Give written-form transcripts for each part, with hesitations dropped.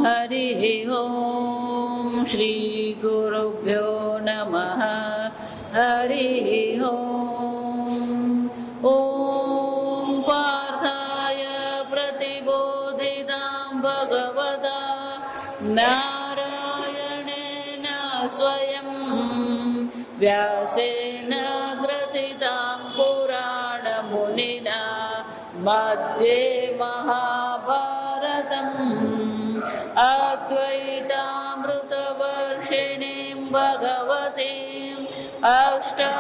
हरिः ओम् श्री गुरुभ्यो नमः हरिः ओम् ॐ पार्थाय प्रतिबोधितां भगवता नारायणेन स्वयं व्यासेन ग्रथितां पुराणमुनिना मध्ये महाभारतम् अद्वैतामृतवर्षिणीं भगवतीम् अष्टादशाध्यायिनीम्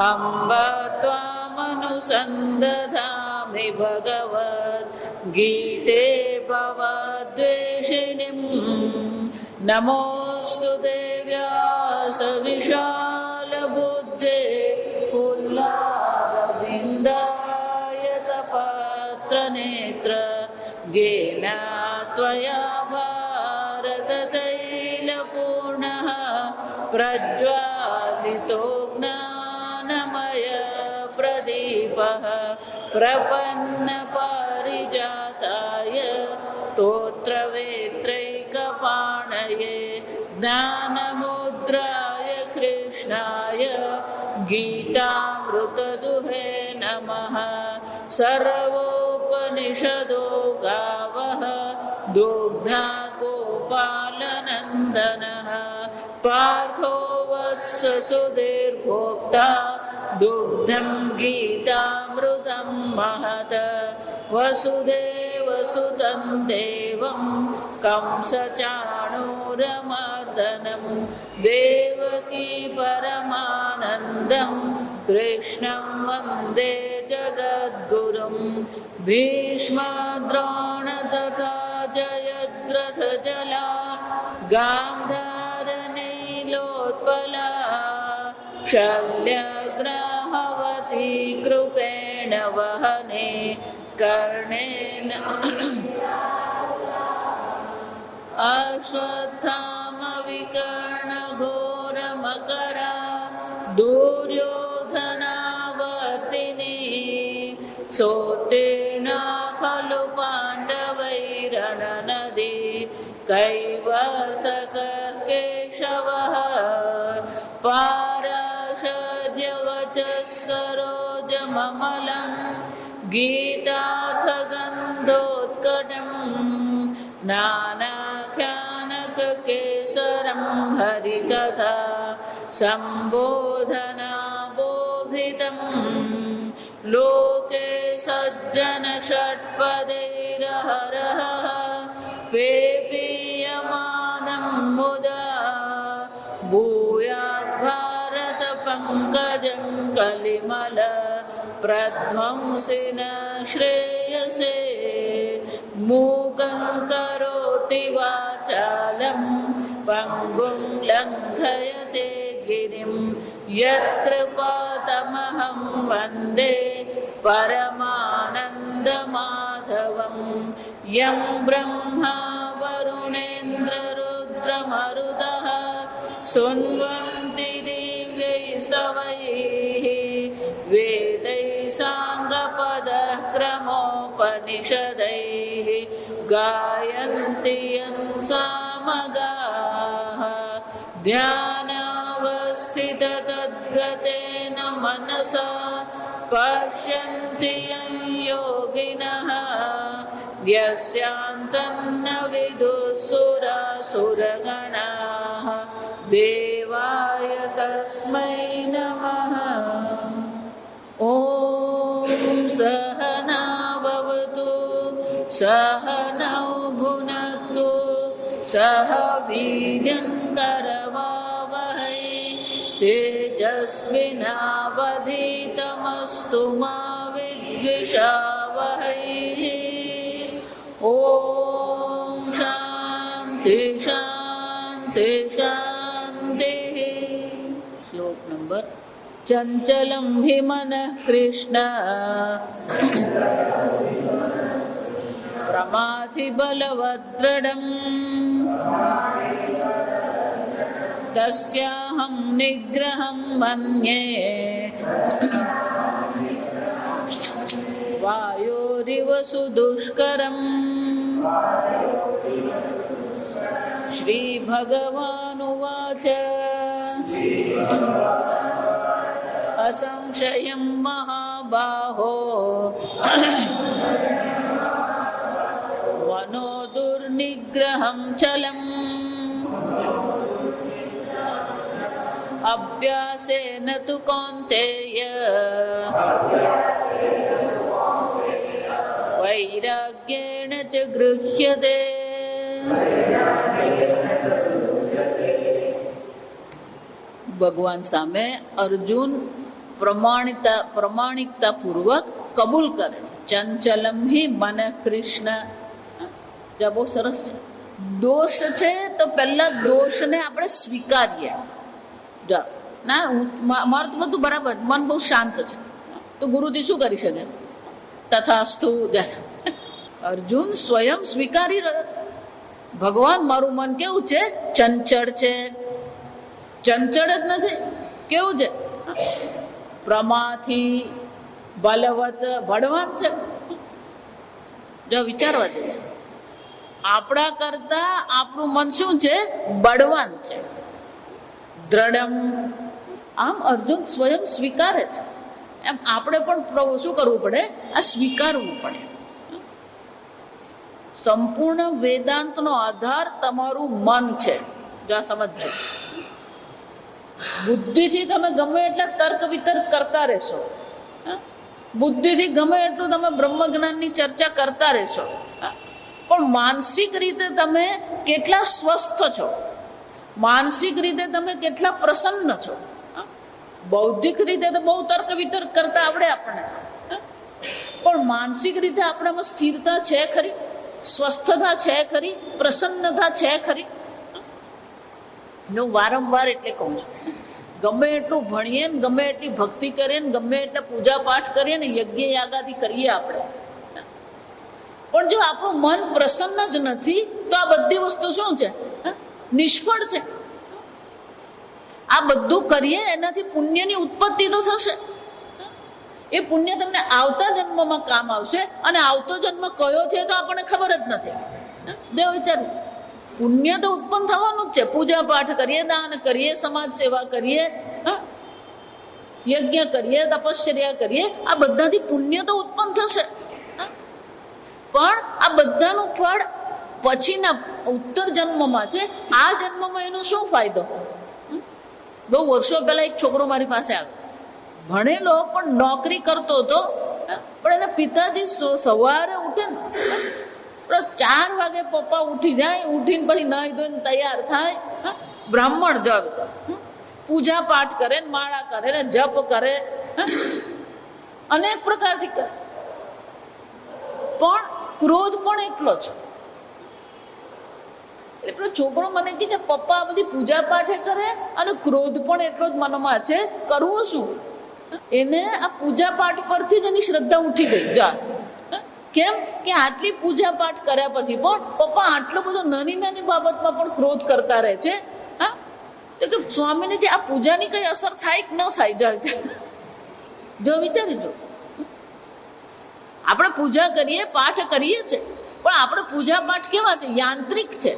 अम्ब त्वामनुसन्दधामि भगवद्गीते भवद्वेषिणीम् नमोऽस्तु देव्यासविशालबुद्धे पुल्लारविन्दायतपत्रनेत्र येन त्वया भारततैलपूर्णः प्रज्वालितो ज्ञानमय प्रदीपः प्रपन्नपारिजाताय स्तोत्रवेत्रैकपाणये ज्ञानमुद्राय कृष्णाय गीतामृतदुहे नमः सर्वोपनिषदो गावः दुग्धा गोपालनन्दनः पार्थो वत्स सुधीर्भोक्ता दुग्धं गीतामृतं महत् वसुदेवसुतं देवं कंसचाणूरमर्दनं देवकी परमानन्दं कृष्णं वन्दे जगद्गुरुं भीष्मद्रोणतथा जयद्रथजला गान्धारनीलोत्पला शल्यग्राहवती कृपेण वहने कर्णेन अश्वत्थामविकर्णघोरमकरा दुर्योधनावर्तिनी सोत्तीर्णा खलु पाण्डवैरणनदी कैवर्तकः केशवः पाराशर्यवचः सरोजममलं गीतार्थगन्धोत्कटं नानाख्यानककेसरं हरिकथा सम्बोधनाबोधितं लोके सज्जनषट्पदैरहरः पेपीयमानं मुदा भूयाद्भारतपङ्कजं कलिमल प्रध्वंसिन श्रेयसे मूकं करोति वाचालं पङ्गुं लङ्घयते गिरिं यत्कृपातमहं वन्दे परमानन्दमाधवं यं ब्रह्मा वरुणेन्द्ररुद्रमरुतः स्तुन्वन्ति दिव्यैस्तवैः वेदैः साङ्गपदः क्रमोपनिषदैः गायन्ति यन्सामगाः ध्यानावस्थिततद्गतेन मनसा पश्यन्ति यं योगिनः यस्यान्तन्न विदुःसुरासुरगणाः देवाय तस्मै नमः ॐ सहना भवतु सहनौ भुनक्तु सह वीर्यं करवावहै तेजस्विनावधीतमस्तु मा विद्विषावहै ॐ शान्ति शान्ति शान्तिः। श्लोक नंबर चंचलं हि मनः कृष्ण प्रमाथि बलवद्दृढम् तस्याहं निग्रहं मन्ये वायो વાયોરિવ સુદુષ્કરમ. શ્રી ભગવાનુવાચ અસંશયં મહાબાહો મનો દુર્નિગ્રહં ચલમ અભ્યાસેન તુ કૌંતેય વૈરાગ્યેણ ચ ગૃહ્યતે. ભગવાન સામે અર્જુન પ્રમાણિકતા પૂર્વક કબૂલ કરે છે. ચંચલમ હિ મન કૃષ્ણ. બહુ સરસ છે. દોષ છે તો પહેલા દોષને આપણે સ્વીકારીએ. ના મારું તો બધું બરાબર, મન બહુ શાંત છે, તો ગુરુજી શું કરી શકે? તથાસ્તુ. અર્જુન સ્વયં સ્વીકારી રહ્યો છે, ભગવાન મારું મન કેવું છે? ચંચળ છે. ચંચળ જ નથી, કેવું છે? પ્રમાથી બલવત, બળવાન છે. જો વિચારવા દે છે, આપણા કરતા આપણું મન શું છે? બળવાન છે. દ્રઢમ. આમ અર્જુન સ્વયં સ્વીકારે છે. એમ આપણે પણ શું કરવું પડે? આ સ્વીકારવું પડે. સંપૂર્ણ વેદાંતનો આધાર તમારું મન છે. જો સમજજો, બુદ્ધિથી તમે ગમે એટલા તર્ક વિતર્ક કરતા રહેશો, બુદ્ધિથી ગમે એટલું તમે બ્રહ્મ જ્ઞાનની ચર્ચા કરતા રહેશો, પણ માનસિક રીતે તમે કેટલા સ્વસ્થ છો, માનસિક રીતે તમે કેટલા પ્રસન્ન છો. બૌદ્ધિક રીતે તો બહુ તર્ક વિતર્ક કરતા આવડે આપણને, પણ માનસિક રીતે આપણામાં સ્થિરતા છે ખરી? સ્વસ્થતા છે ખરી? પ્રસન્નતા છે ખરી? હું વારંવાર એટલે કહું છું, ગમે એટલું ભણીએ ને, ગમે એટલી ભક્તિ કરીએ ને, ગમે એટલા પૂજા પાઠ કરીએ ને, યજ્ઞ યાગાદી કરીએ આપણે, પણ જો આપણું મન પ્રસન્ન જ નથી તો આ બધી વસ્તુ શું છે? નિષ્ફળ છે. આ બધું કરીએ એનાથી પુણ્યની ઉત્પત્તિ તો થશે. એ પુણ્ય તમને આવતા જન્મમાં કામ આવશે, અને આવતો જન્મ કયો છે તો આપણને ખબર જ નથી. દેવ વિચાર, પુણ્ય તો ઉત્પન્ન થવાનું જ છે. પૂજા પાઠ કરીએ, દાન કરીએ, સમાજ સેવા કરીએ, યજ્ઞ કરીએ, તપશ્ચર્યા કરીએ, આ બધાથી પુણ્ય તો ઉત્પન્ન થશે. પણ આ બધાનું ફળ પછીના ઉત્તર જન્મમાં છે. આ જન્મમાં એનો શું ફાયદો? બહુ વર્ષો પહેલા એક છોકરો મારી પાસે આવ્યો, ભણેલો પણ નોકરી કરતો હતો, પણ એને પિતાજી સવારે ઉઠે ને 4 વાગે પપ્પા ઉઠી જાય, ઉઠીને પછી નાહી ધોઈને તૈયાર થાય, બ્રાહ્મણ જપ, પૂજા પાઠ કરે ને, માળા કરે ને, જપ કરે, અનેક પ્રકારથી કરે, પણ ક્રોધ પણ એટલો જ. એટલે છોકરો મને કહે કે પપ્પા આ બધી પૂજા પાઠે કરે અને ક્રોધ પણ એટલો જ મનમાં છે, કરવું શું? એને આ પૂજા પાઠ પરથી જ એની શ્રદ્ધા ઉઠી ગઈ. જા કેમ કે આટલી પૂજા પાઠ કર્યા પછી પણ પપ્પા આટલો બધો નાની નાની બાબતમાં પણ ક્રોધ કરતા રહે છે. હા, તો કે સ્વામીને જે આ પૂજાની કઈ અસર થાય કે ન થાય? જો વિચારી જો, આપણે પૂજા કરીએ, પાઠ કરીએ છીએ, પણ આપણે પૂજા પાઠ કેવા છે? યાંત્રિક છે.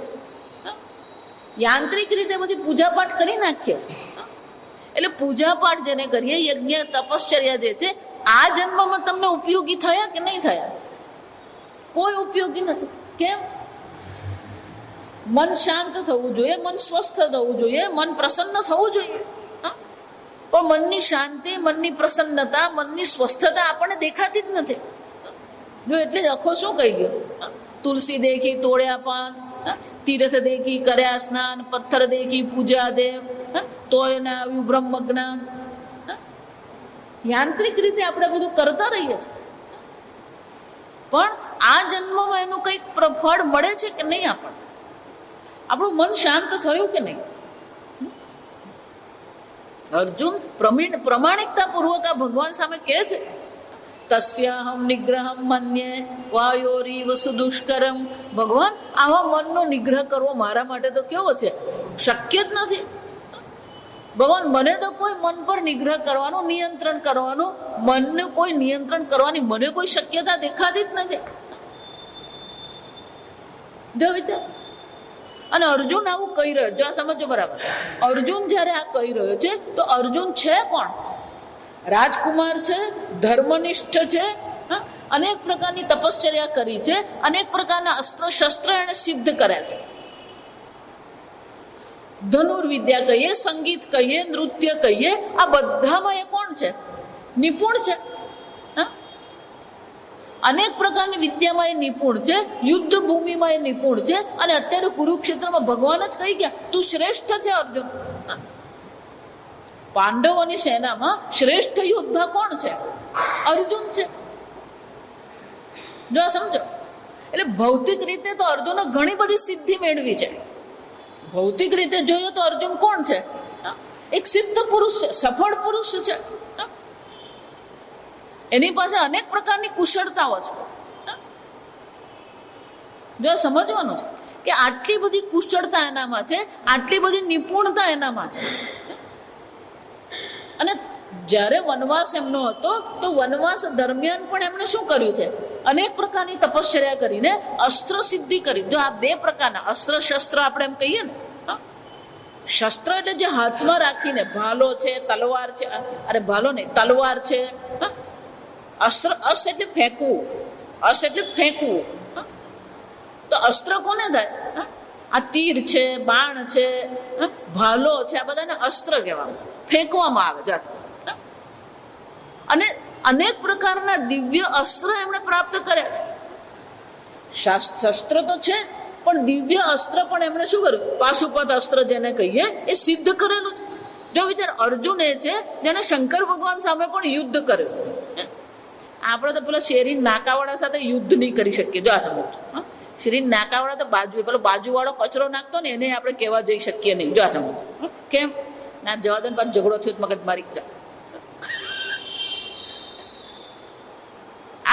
યાંત્રિક રીતે બધી પૂજા પાઠ કરી નાખીએ છીએ. એટલે પૂજા પાઠ જેને કરીએ, યજ્ઞ તપશ્ચર્યા જે છે, આ જન્મમાં તમને ઉપયોગી થયા કે નહીં થયા? કોઈ ઉપયોગી નથી. કેમ? મન શાંત થવું જોઈએ, મન સ્વસ્થ થવું જોઈએ, મન પ્રસન્ન થવું જોઈએ, પણ મનની શાંતિ, મનની પ્રસન્નતા, મનની સ્વસ્થતા આપણને દેખાતી જ નથી. જો એટલે જ અખો શું કહી ગયો? તુલસી દેખી તોડ્યા પાન, તીર્થ દેખી કર્યા સ્નાન, પથ્થર દેખી પૂજા દેવ, તોય ના આવ્યું બ્રહ્મ જ્ઞાન. યાંત્રિક રીતે આપણે બધું કરતા રહીએ છીએ, પણ આ જન્મમાં એનું કઈક ફળ મળે છે કે નહીં? આપણું મન શાંત થયું કે નહીં? અર્જુન પ્રમાણિકતા પૂર્વક આ ભગવાન સામે કહે છે, તસ્યાહમ નિગ્રહમ મન્યે વાયોરીવ સુદુષ્કરમ. ભગવાન, આવા મનનો નિગ્રહ કરવો મારા માટે તો કેવો છે? શક્ય જ નથી. ભગવાન મને તો કોઈ મન પર નિગ્રહ કરવાનું, નિયંત્રણ કરવાનું, મનને કોઈ નિયંત્રણ કરવાની મને કોઈ શક્યતા દેખાતી જ નથી. જો વિચાર. અને અર્જુન આવું કહી રહ્યો, જો આ સમજો બરાબર. અર્જુન જયારે આ કહી રહ્યો છે તો અર્જુન છે કોણ? રાજકુમાર છે, ધર્મનિષ્ઠ છે, અનેક પ્રકારની તપશ્ચર્યા કરી છે, અનેક પ્રકારના અસ્ત્ર શસ્ત્ર એને સિદ્ધ કર્યા છે. ધનુર્વિદ્યા કહીએ, સંગીત કહીએ, નૃત્ય કહીએ, આ બધામાં એ કોણ છે? નિપુણ છે. અનેક પ્રકારની વિદ્યામાં એ નિપુણ છે, યુદ્ધ ભૂમિમાં એ નિપુણ છે. અને અત્યારે કુરુક્ષેત્રમાં ભગવાન જ કહી ગયા તું શ્રેષ્ઠ છે અર્જુન. પાંડવોની સેનામાં શ્રેષ્ઠ યોદ્ધા કોણ છે? અર્જુન છે. જો આ સમજો. એટલે ભૌતિક રીતે તો અર્જુને ઘણી બધી સિદ્ધિ મેળવી છે. ભૌતિક રીતે જોઈએ તો અર્જુન કોણ છે? એક સિદ્ધ પુરુષ છે, સફળ પુરુષ છે. એની પાસે અનેક પ્રકારની કુશળતાઓ છે. જો સમજવાનું છે કે આટલી બધી કુશળતા એનામાં છે, આટલી બધી નિપુણતા એનામાં છે. અને જ્યારે વનવાસ એમનો હતો તો વનવાસ દરમિયાન પણ એમણે શું કર્યું છે? અનેક પ્રકારની તપશ્ચર્યા કરીને અસ્ત્ર સિદ્ધિ કરી. જો આ બે પ્રકારના અસ્ત્ર શસ્ત્ર આપણે એમ કહીએ ને, શસ્ત્ર એટલે જે હાથમાં રાખીને, ભાલો છે, તલવાર છે, અરે ભાલો નહીં, તલવાર છે. અસ્ત્ર, અસ એટલે ફેંકવું, અસ એટલે ફેંકવું. તો અસ્ત્ર કોને થાય? આ તીર છે, બાણ છે, ભાલો છે, આ બધાને અસ્ત્ર કહેવામાં, ફેંકવામાં આવે. અને અનેક પ્રકારના દિવ્ય અસ્ત્ર એમણે પ્રાપ્ત કર્યા છે. શસ્ત્ર તો છે પણ દિવ્ય અસ્ત્ર પણ એમણે શું કર્યું? પાશુપત અસ્ત્ર જેને કહીએ એ સિદ્ધ કરેલું છે. જો વિચાર, અર્જુન એ છે જેને શંકર ભગવાન સામે પણ યુદ્ધ કર્યું. આપણે તો પેલા શેરી નાકાવાળા સાથે યુદ્ધ નહીં કરી શકીએ. જો આ સમજો. શેરી નાકાવાળા તો બાજુ, પેલો બાજુવાળો કચરો નાખતો ને એને આપણે કહેવા જઈ શકીએ નહીં. જો આ સમજો. કેમ? ના જવા દે, પાછો ઝઘડો થયો મગજ મારી જા.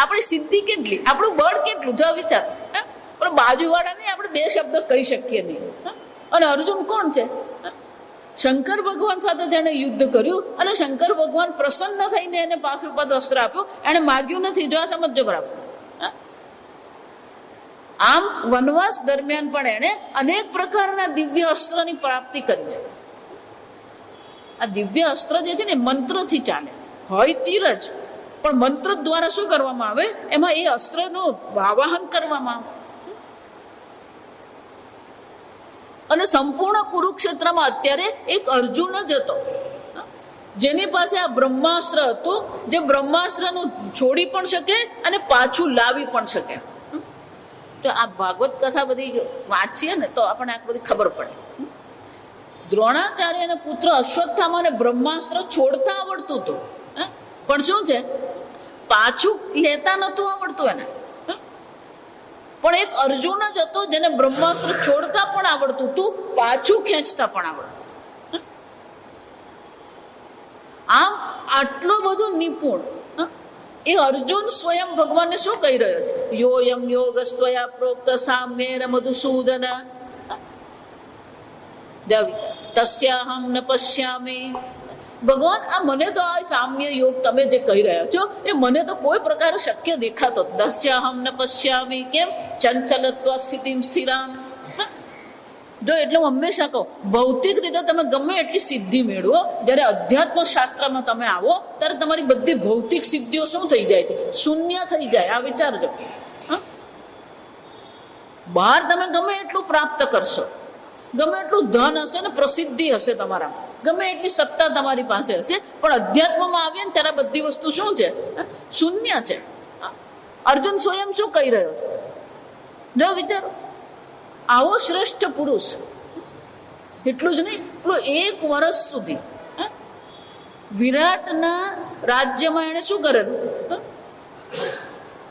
આપણી સિદ્ધિ કેટલી, આપણું બળ કેટલું, જો વિચાર. પણ બાજુવાળા નહીં આપણે બે શબ્દ કહી શકીએ નહીં. અને અર્જુન કોણ છે? શંકર ભગવાન સાથે જેને યુદ્ધ કર્યું અને શંકર ભગવાન પ્રસન્ન થઈને એને પાશુપત અસ્ત્ર આપ્યું. એને માગ્યું નથી. જો આ સમજો બરાબર. આમ વનવાસ દરમિયાન પણ એને અનેક પ્રકારના દિવ્ય અસ્ત્રની પ્રાપ્તિ કરી છે. આ દિવ્ય અસ્ત્ર જે છે ને મંત્રથી ચાલે, હોય તીર જ, પણ મંત્ર દ્વારા શું કરવામાં આવે? એમાં એ અસ્ત્રનું આવાહન કરવામાં આવે. અને સંપૂર્ણ કુરુક્ષેત્રમાં અત્યારે એક અર્જુન જ હતો જેની પાસે આ બ્રહ્માસ્ત્ર હતું, જે બ્રહ્માસ્ત્રનું છોડી પણ શકે અને પાછું લાવી પણ શકે. તો આ ભાગવત કથા બધી વાંચીએ ને તો આપણને આ બધી ખબર પડે. દ્રોણાચાર્ય અને પુત્ર અશ્વત્થામાને બ્રહ્માસ્ત્ર છોડતા આવડતું હતું, પણ શું છે? પાછું લેતા નતું આવડતું એને. પણ એક અર્જુન જ હતો જેને બ્રહ્માસ્ત્ર છોડતા પણ આવડતું હતું, પાછું ખેંચતા પણ આવડતું. આમ આટલો બધો નિપુણ એ અર્જુન સ્વયં ભગવાનને શું કહી રહ્યો છે? યોયમ યોગસ્ત્વયા પ્રોક્ત સામ્યેન મધુસૂદન તસ્યાહમ ન પશ્યામિ. ભગવાન, આ મને તો આ સામ્ય યોગ તમે જે કહી રહ્યા છો એ મને તો કોઈ પ્રકારે શક્ય દેખાતો. દસ્યાહમ ન પશ્યામિ. કેમ? ચંચલત્વ સ્થિતિમ સ્થિરામ. જો એટલે હું હંમેશા કહું, ભૌતિક રીતે તમે ગમે એટલી સિદ્ધિ મેળવો, જ્યારે અધ્યાત્મ શાસ્ત્રમાં તમે આવો ત્યારે તમારી બધી ભૌતિક સિદ્ધિઓ શું થઈ જાય છે? શૂન્ય થઈ જાય. આ વિચારજો. બહાર તમે ગમે એટલું પ્રાપ્ત કરશો, ગમે એટલું ધન હશે ને પ્રસિદ્ધિ હશે તમારા, ગમે એટલી સત્તા તમારી પાસે હશે, પણ અધ્યાત્મમાં આવીએ ને ત્યારે બધી વસ્તુ શું છે? શૂન્ય છે. અર્જુન સ્વયં શું કહી રહ્યો છે? જો વિચારો, આવો શ્રેષ્ઠ પુરુષ, એટલું જ નહીં, પેલો 1 વર્ષ સુધી વિરાટના રાજ્યમાં એને શું કરેલું?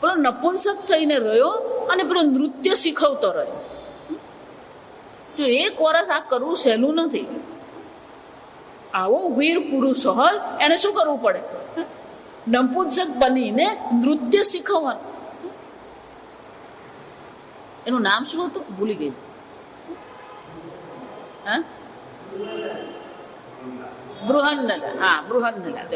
પેલો નપુંસક થઈને રહ્યો અને પેલો નૃત્ય શીખવતો રહ્યો. જો 1 વર્ષ આ કરવું સહેલું નથી. આવો વીર પુરુષ હોય એને શું કરવું પડે? નપુંસક બનીને નૃત્ય શીખવવાનું. એનું નામ શું હતું? ભૂલી ગઈ. બૃહન્નલા, હા બૃહન્નલા.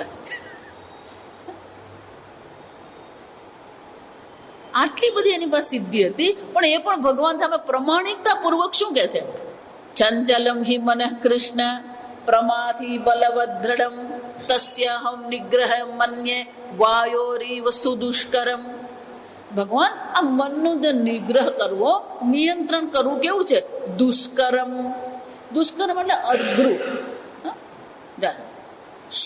આટલી બધી એની પાસે સિદ્ધિ હતી, પણ એ પણ ભગવાન સામે પ્રમાણિકતા પૂર્વક શું કે છે? ચંચલમ હિ મનઃ કૃષ્ણ પ્રમાથી બલવદ્રઢમ તસ્યાહમ નિગ્રહ મન્યે વાયોરીવ સુદુષ્કરમ. ભગવાન આ મનનું જે નિગ્રહ કરવો, નિયંત્રણ કરવું કેવું છે? દુષ્કરમ. દુષ્કરમ એટલે અઘરું.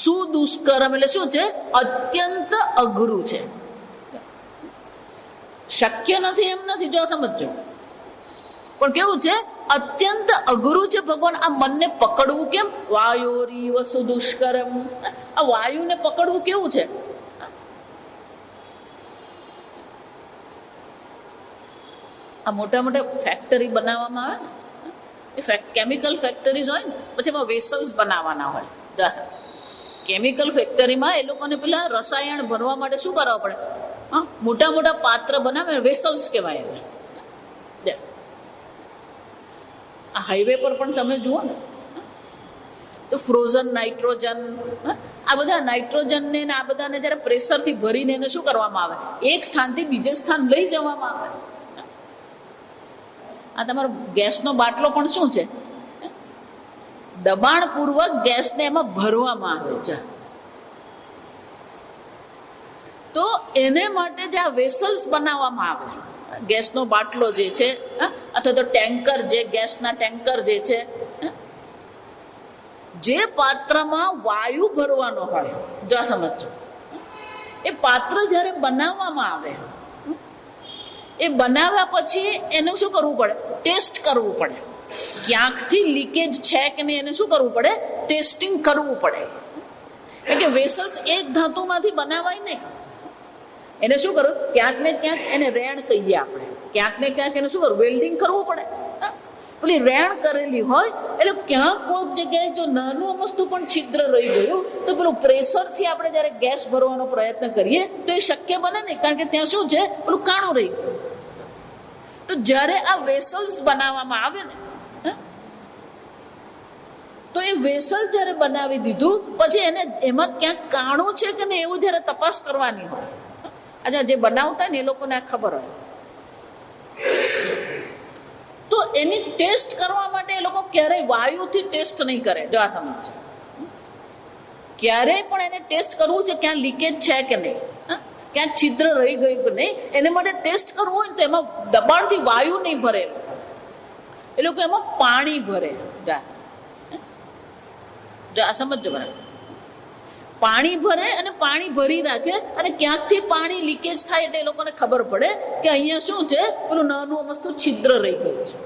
સુદુષ્કરમ એટલે શું છે? અત્યંત અઘરું છે. શક્ય નથી એમ નથી, જો સમજો, પણ કેવું છે? અત્યંત અઘરું છે ભગવાન આ મનને પકડવું. કેમ? વાયોરીવ સુદુષ્કરમ. આ વાયુને પકડવું કેવું છે? આ મોટા મોટા ફેક્ટરી બનાવવામાં આવે ને, એ કેમિકલ ફેક્ટરીઝ હોય ને, પછી એમાં વેસલ્સ બનાવવાના હોય. કેમિકલ ફેક્ટરીમાં એ લોકોને પેલા રસાયણ ભરવા માટે શું કરવા પડે? મોટા મોટા પાત્ર બનાવે, વેસલ્સ કહેવાય. આ હાઈવે પર પણ તમે જુઓ ને તો ફ્રોઝન નાઇટ્રોજન, આ બધા નાઇટ્રોજન ને આ બધાને જયારે પ્રેશરથી ભરીને એને શું કરવામાં આવે? એક સ્થાનથી બીજે સ્થાન લઈ જવામાં આવે. આ તમારો ગેસનો બાટલો પણ શું છે? દબાણપૂર્વક ગેસને એમાં ભરવામાં આવે છે. તો એને માટે જે આ વેસલ્સ બનાવવામાં આવે, ગેસનો બાટલો જે છે અથવા તો ટેન્કર, જે ગેસના ટેન્કર જે છે, જે પાત્રમાં વાયુ ભરવાનો હોય, જો સમજો, એ પાત્ર જ્યારે બનાવવામાં આવે, એ બનાવ્યા પછી એનું શું કરવું પડે? ટેસ્ટ કરવું પડે. ક્યાંકથી લીકેજ છે કે નહીં એને શું કરવું પડે? ટેસ્ટિંગ કરવું પડે. કારણ કે વેસલ્સ એક ધાતુમાંથી બનાવાય નહીં. એને શું કરવું? ક્યાંક ને ક્યાંક એને રેણ કહીએ આપણે, ક્યાંક ને ક્યાંક એને શું કરવું? વેલ્ડિંગ કરવું પડે. પેલી રેણ કરેલી હોય એટલે ક્યાંક કોઈક જગ્યાએ જો નાનું અમસ્તુ પણ છિદ્ર રહી ગયું તો પેલું પ્રેશરથી આપણે જયારે ગેસ ભરવાનો પ્રયત્ન કરીએ તો એ શક્ય બને નહીં, કારણ કે ત્યાં શું છે? પેલું કાણું રહી ગયું. તો જયારે આ વેસલ્સ બનાવવામાં આવે ને, તો એ વેસલ જયારે બનાવી દીધું પછી એને એમાં ક્યાંક કાણું છે કે નહીં એવું જયારે તપાસ કરવાની હોય, અચ્છા જે બનાવતા ને એ લોકોને આ ખબર હોય, તો એની ટેસ્ટ કરવા માટે એ લોકો ક્યારેય વાયુથી ટેસ્ટ નહીં કરે. જો આ સમજ, ક્યારેય પણ એને ટેસ્ટ કરવું છે ક્યાં લીકેજ છે કે નહીં, ક્યાંક છિદ્ર રહી ગયું કે નહીં, એને માટે ટેસ્ટ કરવું હોય ને તો એમાં દબાણથી વાયુ નહીં ભરે, એ લોકો એમાં પાણી ભરે. આ સમજો બરાબર, પાણી ભરે અને પાણી ભરી રાખે, અને ક્યાંકથી પાણી લીકેજ થાય એટલે એ લોકોને ખબર પડે કે અહીંયા શું છે? પેલું નાનું અમસ્તુ છિદ્ર રહી ગયું છે.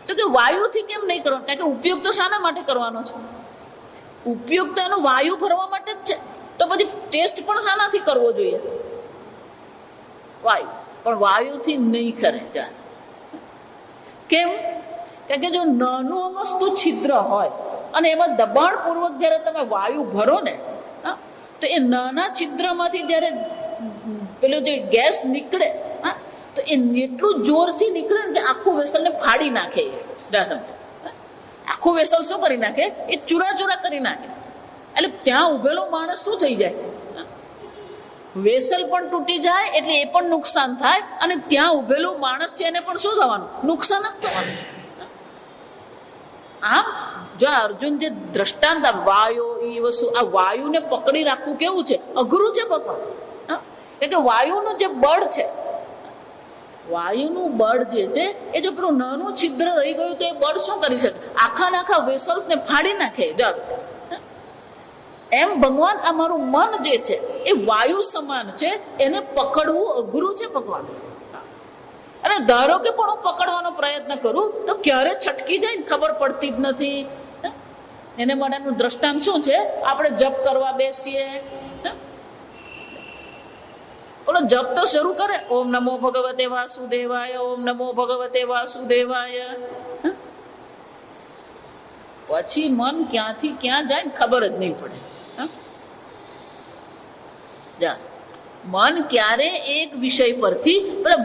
તો કે વાયુથી કેમ નહીં કરવાનું? કારણ કે ઉપયોગ તો શાના માટે કરવાનો છે? ઉપયોગ તો એનો વાયુ ભરવા માટે જ છે. તો પછી ટેસ્ટ પણ શાનાથી કરવો જોઈએ? વાયુ. પણ વાયુથી નહીં કરે. કેમ? કારણ કે જો નાનું અમસ્તુ છિદ્ર હોય અને એમાં દબાણપૂર્વક જયારે તમે વાયુ ભરો ને, તો એ નાના છિદ્રમાંથી જયારે પેલો જે ગેસ નીકળે તો એ એટલું જોરથી નીકળે ને કે આખું વેસલને ફાડી નાખે. આખું વેસલ શું કરી નાખે? એ ચૂરા કરી નાખે. એટલે ત્યાં ઉભેલો માણસ શું થઈ જાય? વેસલ પણ તૂટી જાય એટલે એ પણ નુકસાન થાય, અને ત્યાં ઉભેલો માણસ છે એને પણ શું થવાનું? નુકસાન જ થવાનું. આમ જો અર્જુન જે દ્રષ્ટાંત વાયુ એ વસ્તુ, આ વાયુને પકડી રાખવું કેવું છે? અઘરું છે ભગવાન. એટલે વાયુનું જે બળ છે, વાયુનું બળ જે છે એ જો પેલું નાનું છિદ્ર રહી ગયું તો એ બળ શું કરી શકે? આખા વેસલ્સ ને ફાડી નાખે. એમ ભગવાન આ મારું મન જે છે એ વાયુ સમાન છે, એને પકડવું અઘરું છે ભગવાન. અને ધારો કે પણ હું પકડવાનો પ્રયત્ન કરું તો ક્યારે છટકી જાય ને ખબર પડતી જ નથી. એને માટેનું દ્રષ્ટાંત શું છે? આપણે જપ કરવા બેસીએ, ઓલો જપ તો શરૂ કરે, ઓમ નમો ભગવતે વાસુદેવાય, ઓમ નમો ભગવતે વાસુદેવાય. પછી મન ક્યાંથી ક્યાં જાય ને ખબર જ નહીં પડે. મન ક્યારે એક વિષય પરથી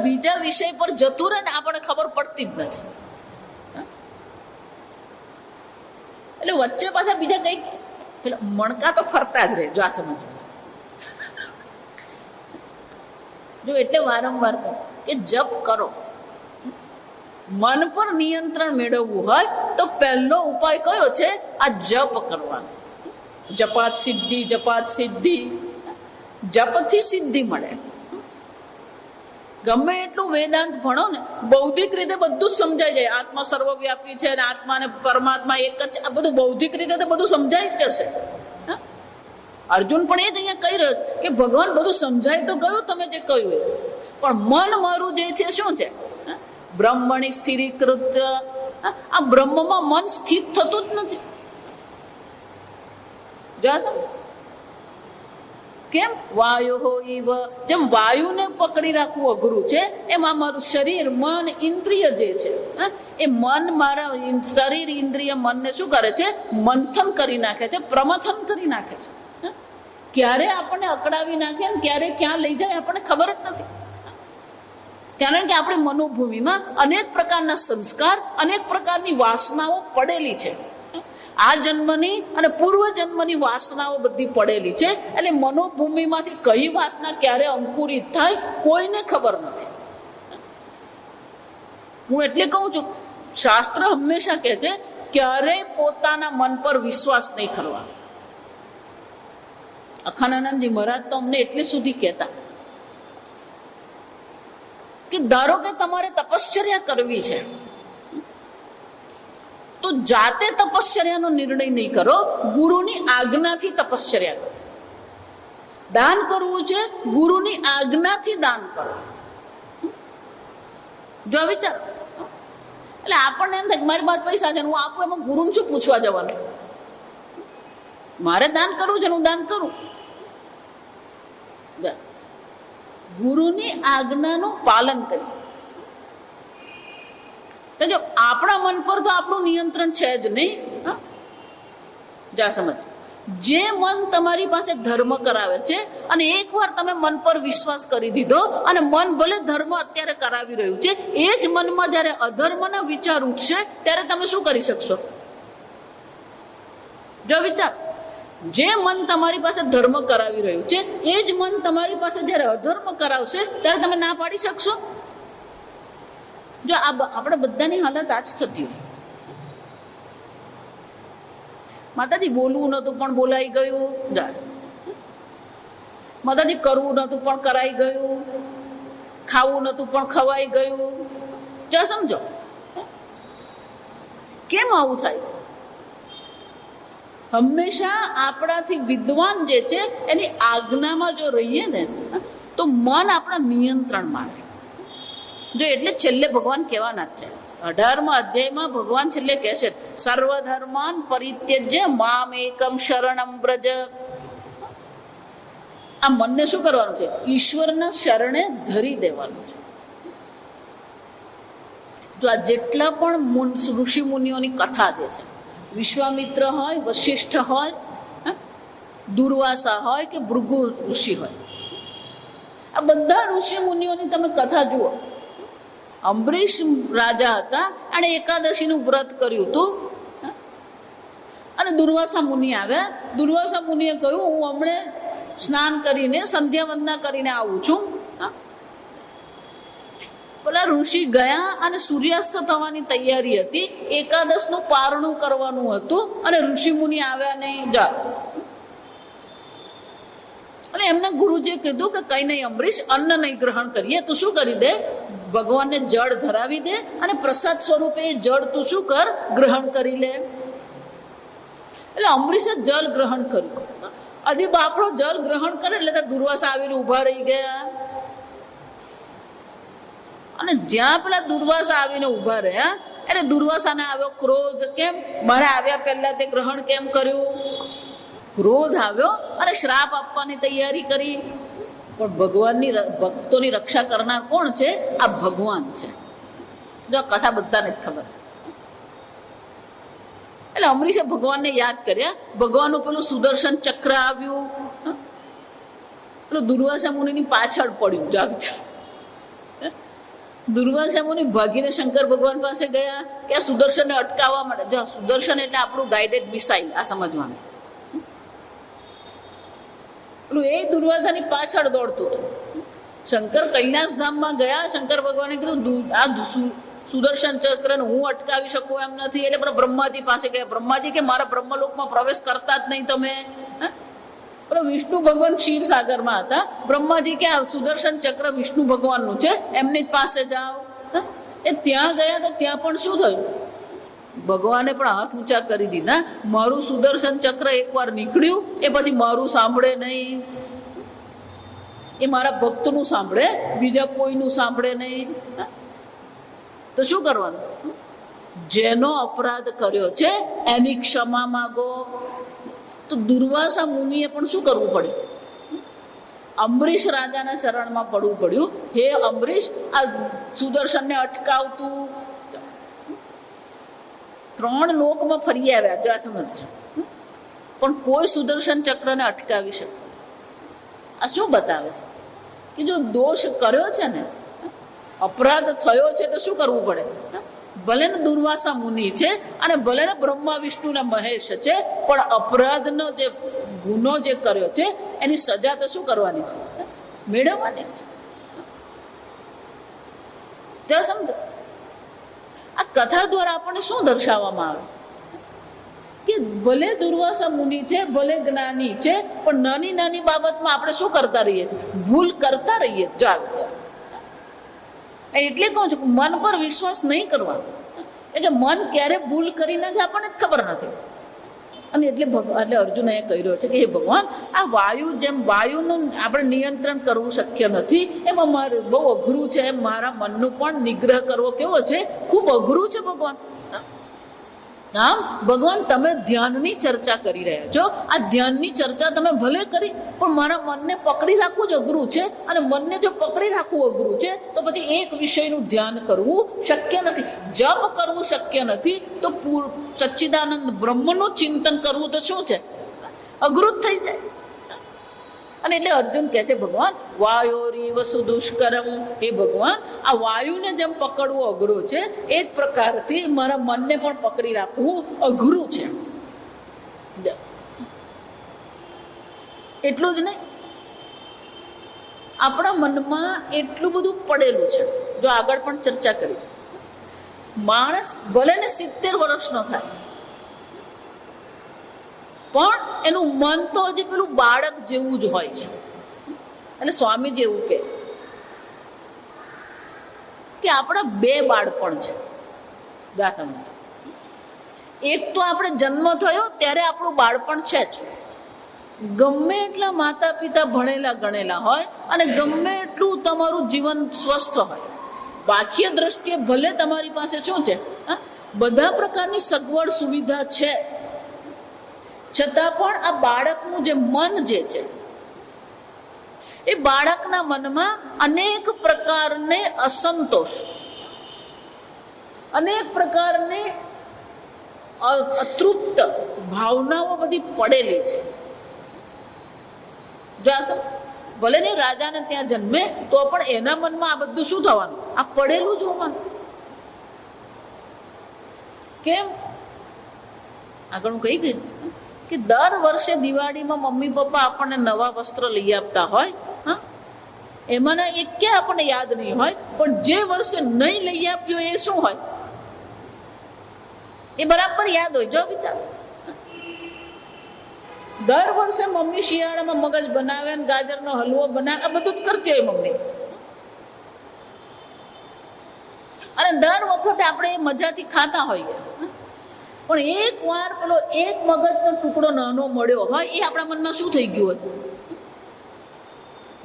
બીજા વિષય પર જતું રહે ને આપણને ખબર પડતી જ નથી. એટલે વચ્ચે પાછા બીજા કઈ પેલા મણકા તો ફરતા જ રહે. જો આ સમજ, જો એટલે વારંવાર કરો કે જપ કરો. મન પર નિયંત્રણ મેળવવું હોય તો પહેલો ઉપાય કયો છે? આ જપ કરવાનો. જપાત સિદ્ધિ, જપાત સિદ્ધિ. જપથી સિદ્ધિ મળે. ગમે એટલું વેદાંત ભણો ને, બૌદ્ધિક રીતે બધું જ સમજાઈ જાય. આત્મા સર્વવ્યાપી છે અને આત્મા ને પરમાત્મા એક જ છે. આ બધું બૌદ્ધિક રીતે તો બધું સમજાઈ જ જશે. અર્જુન પણ એ જ અહીંયા કહી રહ્યો છે કે ભગવાન બધું સમજાય તો ગયું તમે જે કહ્યું એ, પણ મન મારું જે છે શું છે? બ્રહ્મણી સ્થિરીકૃત. આ બ્રહ્મમાં મન સ્થિત થતું જ નથી. કેમ? વાયુ જેમ વાયુને પકડી રાખવું અઘરું છે, એમ આ મારું શરીર, મન, ઇન્દ્રિય જે છે, એ મન મારા શરીર, ઇન્દ્રિય, મનને શું કરે છે? મંથન કરી નાખે છે, પ્રમથન કરી નાખે છે. ક્યારે આપણને અકળાવી નાખે ને ક્યારે ક્યાં લઈ જાય આપણને ખબર જ નથી. કારણ કે આપણી મનોભૂમિમાં અનેક પ્રકારના સંસ્કાર, અનેક પ્રકારની વાસનાઓ પડેલી છે. આ જન્મની અને પૂર્વ જન્મની વાસનાઓ બધી પડેલી છે. એટલે મનોભૂમિમાંથી કઈ વાસના ક્યારે અંકુરિત થાય કોઈને ખબર નથી. હું એટલે કહું છું, શાસ્ત્ર હંમેશા કહે છે ક્યારેય પોતાના મન પર વિશ્વાસ નહીં કરવાનો. અખાનંદજી મહારાજ તો અમને એટલે સુધી કહેતા કે ધારો કે તમારે તપશ્ચર્યા કરવી છે તો જાતે તપશ્ચર્યાનો નિર્ણય નહીં કરો, ગુરુની આજ્ઞાથી તપશ્ચર્યા કરો. દાન કરવું છે, ગુરુની આજ્ઞાથી દાન કરો. જો વિચાર, એટલે આપણને એમ થાય મારી પાસે પૈસા છે, હું આપું, એમાં ગુરુને શું પૂછવા જવાનું? મારે દાન કરવું છે, હું દાન કરું. ગુરુની આજ્ઞાનું પાલન કર્યું. જો આપણા મન પર તો આપણું નિયંત્રણ છે જ નહીં. જા સમજ, જે મન તમારી પાસે ધર્મ કરાવે છે અને એકવાર તમે મન પર વિશ્વાસ કરી દીધો અને મન ભલે ધર્મ અત્યારે કરાવી રહ્યું છે, એ જ મનમાં જયારે અધર્મના વિચાર ઉઠશે ત્યારે તમે શું કરી શકશો? જો વિચાર, જે મન તમારી પાસે ધર્મ કરાવી રહ્યું છે એ જ મન તમારી પાસે જયારે અધર્મ કરાવશે ત્યારે તમે ના પાડી શકશો? જો આપણે બધાની હાલત આજ થતી હોય. માતાજી બોલવું નતું પણ બોલાઈ ગયું. માતાજી કરવું નતું પણ કરાઈ ગયું. ખાવું નતું પણ ખવાઈ ગયું. જો સમજો કેમ આવું થાય? હંમેશા આપણાથી વિદ્વાન જે છે એની આજ્ઞામાં જો રહીએ ને તો મન આપણા નિયંત્રણમાં રહે. જો એટલે છેલ્લે ભગવાન કહેવાના જ છે. 18મા અધ્યાયમાં ભગવાન છેલ્લે કહે છે, સર્વધર્માન પરિત્યજ્ય મામ એકમ શરણમ વ્રજ. આ મનને શું કરવાનું છે? ઈશ્વરના શરણે ધરી દેવાનું છે. જો આ જેટલા પણ ઋષિ મુનિઓની કથા જે છે, વિશ્વામિત્ર હોય, વશિષ્ઠ હોય, દુર્વાસા હોય કે ભૃગુ ઋષિ હોય, આ બધા ઋષિ મુનિઓની તમે કથા જુઓ. અંબરીશ રાજા હતા, અને એકાદશીનું વ્રત કર્યું હતું અને દુર્વાસા મુનિ આવ્યા. દુર્વાસા મુનિએ કહ્યું, હું હમણે સ્નાન કરીને સંધ્યા વંદના કરીને આવું છું. પેલા ઋષિ ગયા અને સૂર્યાસ્ત થવાની તૈયારી હતી, એકાદશનું પારણું કરવાનું હતું અને ઋષિ મુનિ આવ્યા નહીં. જા અને એમના ગુરુજીએ કીધું કે કઈ નહીં અંબરીશ, અન્ન નહીં ગ્રહણ કરીએ, તું શું કરી દે, ભગવાનને જળ ધરાવી દે અને પ્રસાદ સ્વરૂપે એ જળ તું શું કર, ગ્રહણ કરી લે. એટલે અંબરીશે જળ ગ્રહણ કર્યું. હજી બાપડો જળ ગ્રહણ કરે એટલે દુર્વાસા આવીને ઉભા રહી ગયા. અને જ્યાં પેલા દુર્વાસા આવીને ઉભા રહ્યા એટલે દુર્વાસાને આવ્યો ક્રોધ. કેમ? મારા આવ્યા પહેલા તે ગ્રહણ કેમ કર્યું? ક્રોધ આવ્યો અને શ્રાપ આપવાની તૈયારી કરી. પણ ભગવાનની ભક્તોની રક્ષા કરનાર કોણ છે? આ ભગવાન છે. જો કથા બધાને જ ખબર છે. એટલે અમરીશે ભગવાનને યાદ કર્યા. ભગવાનનું પેલું સુદર્શન ચક્ર આવ્યું, પેલું દુર્વાસા મુનિની પાછળ પડ્યું. દુર્વાસા મુનિ ભાગીને શંકર ભગવાન પાસે ગયા કે આ સુદર્શનને અટકાવવા માટે. જો સુદર્શન એટલે આપણું ગાઈડેડ મિસાઇલ, આ સમજવાનું. પેલું એ દુર્વાસાની પાછળ દોડતું હતું. શંકર કૈલાસ ધામમાં ગયા, શંકર ભગવાને કીધું આ સુદર્શન ચક્રને હું અટકાવી શકું એમ નથી. એટલે બ્રહ્માજી પાસે ગયા. બ્રહ્માજી કે મારા બ્રહ્મલોકમાં પ્રવેશ કરતા જ નહીં તમે. વિષ્ણુ ભગવાન ક્ષીરસાગરમાં હતા. બ્રહ્માજી કે આ સુદર્શન ચક્ર વિષ્ણુ ભગવાનનું છે, એમની જ પાસે જાઓ. એ ત્યાં ગયા તો ત્યાં પણ શું થયું? ભગવાને પણ હાથ ઊંચા કરી દીધા. મારું સુદર્શન ચક્ર એકવાર નીકળ્યું એ પછી મારું સાંભળે નહીં. એ મારા ભક્તનું સાંભળે, બીજા કોઈનું સાંભળે નહીં. તો શું કરવાનું? જેનો અપરાધ કર્યો છે એની ક્ષમા માંગો. તો દુર્વાસા મુનિએ પણ શું કરવું પડ્યું? અંબરીશ રાજાના શરણમાં પડવું પડ્યું. હે અંબરીશ, આ સુદર્શનને અટકાવતું. 3 લોકમાં ફરી આવ્યા, જો આ સમજો. પણ કોઈ સુદર્શન ચક્રને અટકાવી શકે. આ શું બતાવે છે? કે જો દોષ કર્યો છે ને, અપરાધ થયો છે તો શું કરવું પડે? ભલે ને દુર્વાસા મુનિ છે અને ભલે ને બ્રહ્મા વિષ્ણુ ને મહેશ છે, પણ અપરાધનો જે ગુનો જે કર્યો છે એની સજા તો શું કરવાની છે? મેળવવાની છે. ત્યાં સમજો, આ કથા દ્વારા આપણને શું દર્શાવવામાં આવે છે? કે ભલે દુર્વાસા મુનિ છે, ભલે જ્ઞાની છે, પણ નાની નાની બાબતમાં આપણે શું કરતા રહીએ છીએ? ભૂલ કરતા રહીએ. એટલે કહું છું, મન પર વિશ્વાસ નહીં કરવાનો. એટલે મન ક્યારે ભૂલ કરી નાખે આપણને જ ખબર નથી. અને એટલે અર્જુન એ કહી રહ્યો છે કે હે ભગવાન, આ વાયુ જેમ વાયુનું આપણે નિયંત્રણ કરવું શક્ય નથી, એમાં મારે બહુ અઘરું છે. એમ મારા મનનું પણ નિગ્રહ કરવો કેવો છે? ખૂબ અઘરું છે ભગવાન. આમ ભગવાન, તમે ધ્યાનની ચર્ચા કરી રહ્યા છો. આ ધ્યાનની ચર્ચા તમે ભલે કરી, પણ મારા મનને પકડી રાખવું જ અઘરું છે. અને મનને જો પકડી રાખવું અઘરું છે તો પછી એક વિષયનું ધ્યાન કરવું શક્ય નથી. જપ કરવું શક્ય નથી તો સચ્ચિદાનંદ બ્રહ્મનું ચિંતન કરવું તો શું છે? અઘરું જ થઈ જાય. અને એટલે અર્જુન કહે છે, ભગવાન, વાયોરીવ સુદુષ્કરમ. હે ભગવાન, આ વાયુને જેમ પકડવું અઘરું છે, એ જ પ્રકારથી મારા મનને પણ પકડી રાખવું અઘરું છે. એટલું જ નહીં, આપણા મનમાં એટલું બધું પડેલું છે. જો આગળ પણ ચર્ચા કરી, માણસ ભલે ને 70 વર્ષનો થાય, પણ એનું મન તો હજી પેલું બાળક જેવું જ હોય છે. એટલે સ્વામીજી એવું કે આપણા 2 બાળપણ છે. એક તો આપણે જન્મ થયો ત્યારે આપણું બાળપણ છે જ. ગમે એટલા માતા પિતા ભણેલા ગણેલા હોય અને ગમે એટલું તમારું જીવન સ્વસ્થ હોય, બાહ્ય દ્રષ્ટિએ ભલે તમારી પાસે શું છે, બધા પ્રકારની સગવડ સુવિધા છે, છતાં પણ આ બાળકનું જે મન જે છે, એ બાળકના મનમાં અનેક પ્રકારને અસંતોષ, અનેક પ્રકારની અતૃપ્ત ભાવનાઓ બધી પડેલી છે. ભલે ને રાજાને ત્યાં જન્મે તો પણ એના મનમાં આ બધું શું થવાનું? આ પડેલું જ હોવાનું. કેમ? આગળ હું કહી ગઈ કે દર વર્ષે દિવાળીમાં મમ્મી પપ્પા આપણને નવા વસ્ત્ર લઈ આપતા હોય, એમાંના એક કે આપણને યાદ નહીં હોય, પણ જે વર્ષે નહીં લઈ આપ્યો એ શું હોય? એ બરાબર યાદ હોય. જો વિચાર, દર વર્ષે મમ્મી શિયાળામાં મગજ બનાવે, ગાજરનો હલવો બનાવે, આ બધું જ કરતી હોય મમ્મી. અને દર વખતે આપણે એ મજાથી ખાતા હોઈએ, પણ એક વાર પેલો એક મગજનો ટુકડો નાનો મળ્યો હોય, એ આપણા મનમાં શું થઈ ગયું હોય?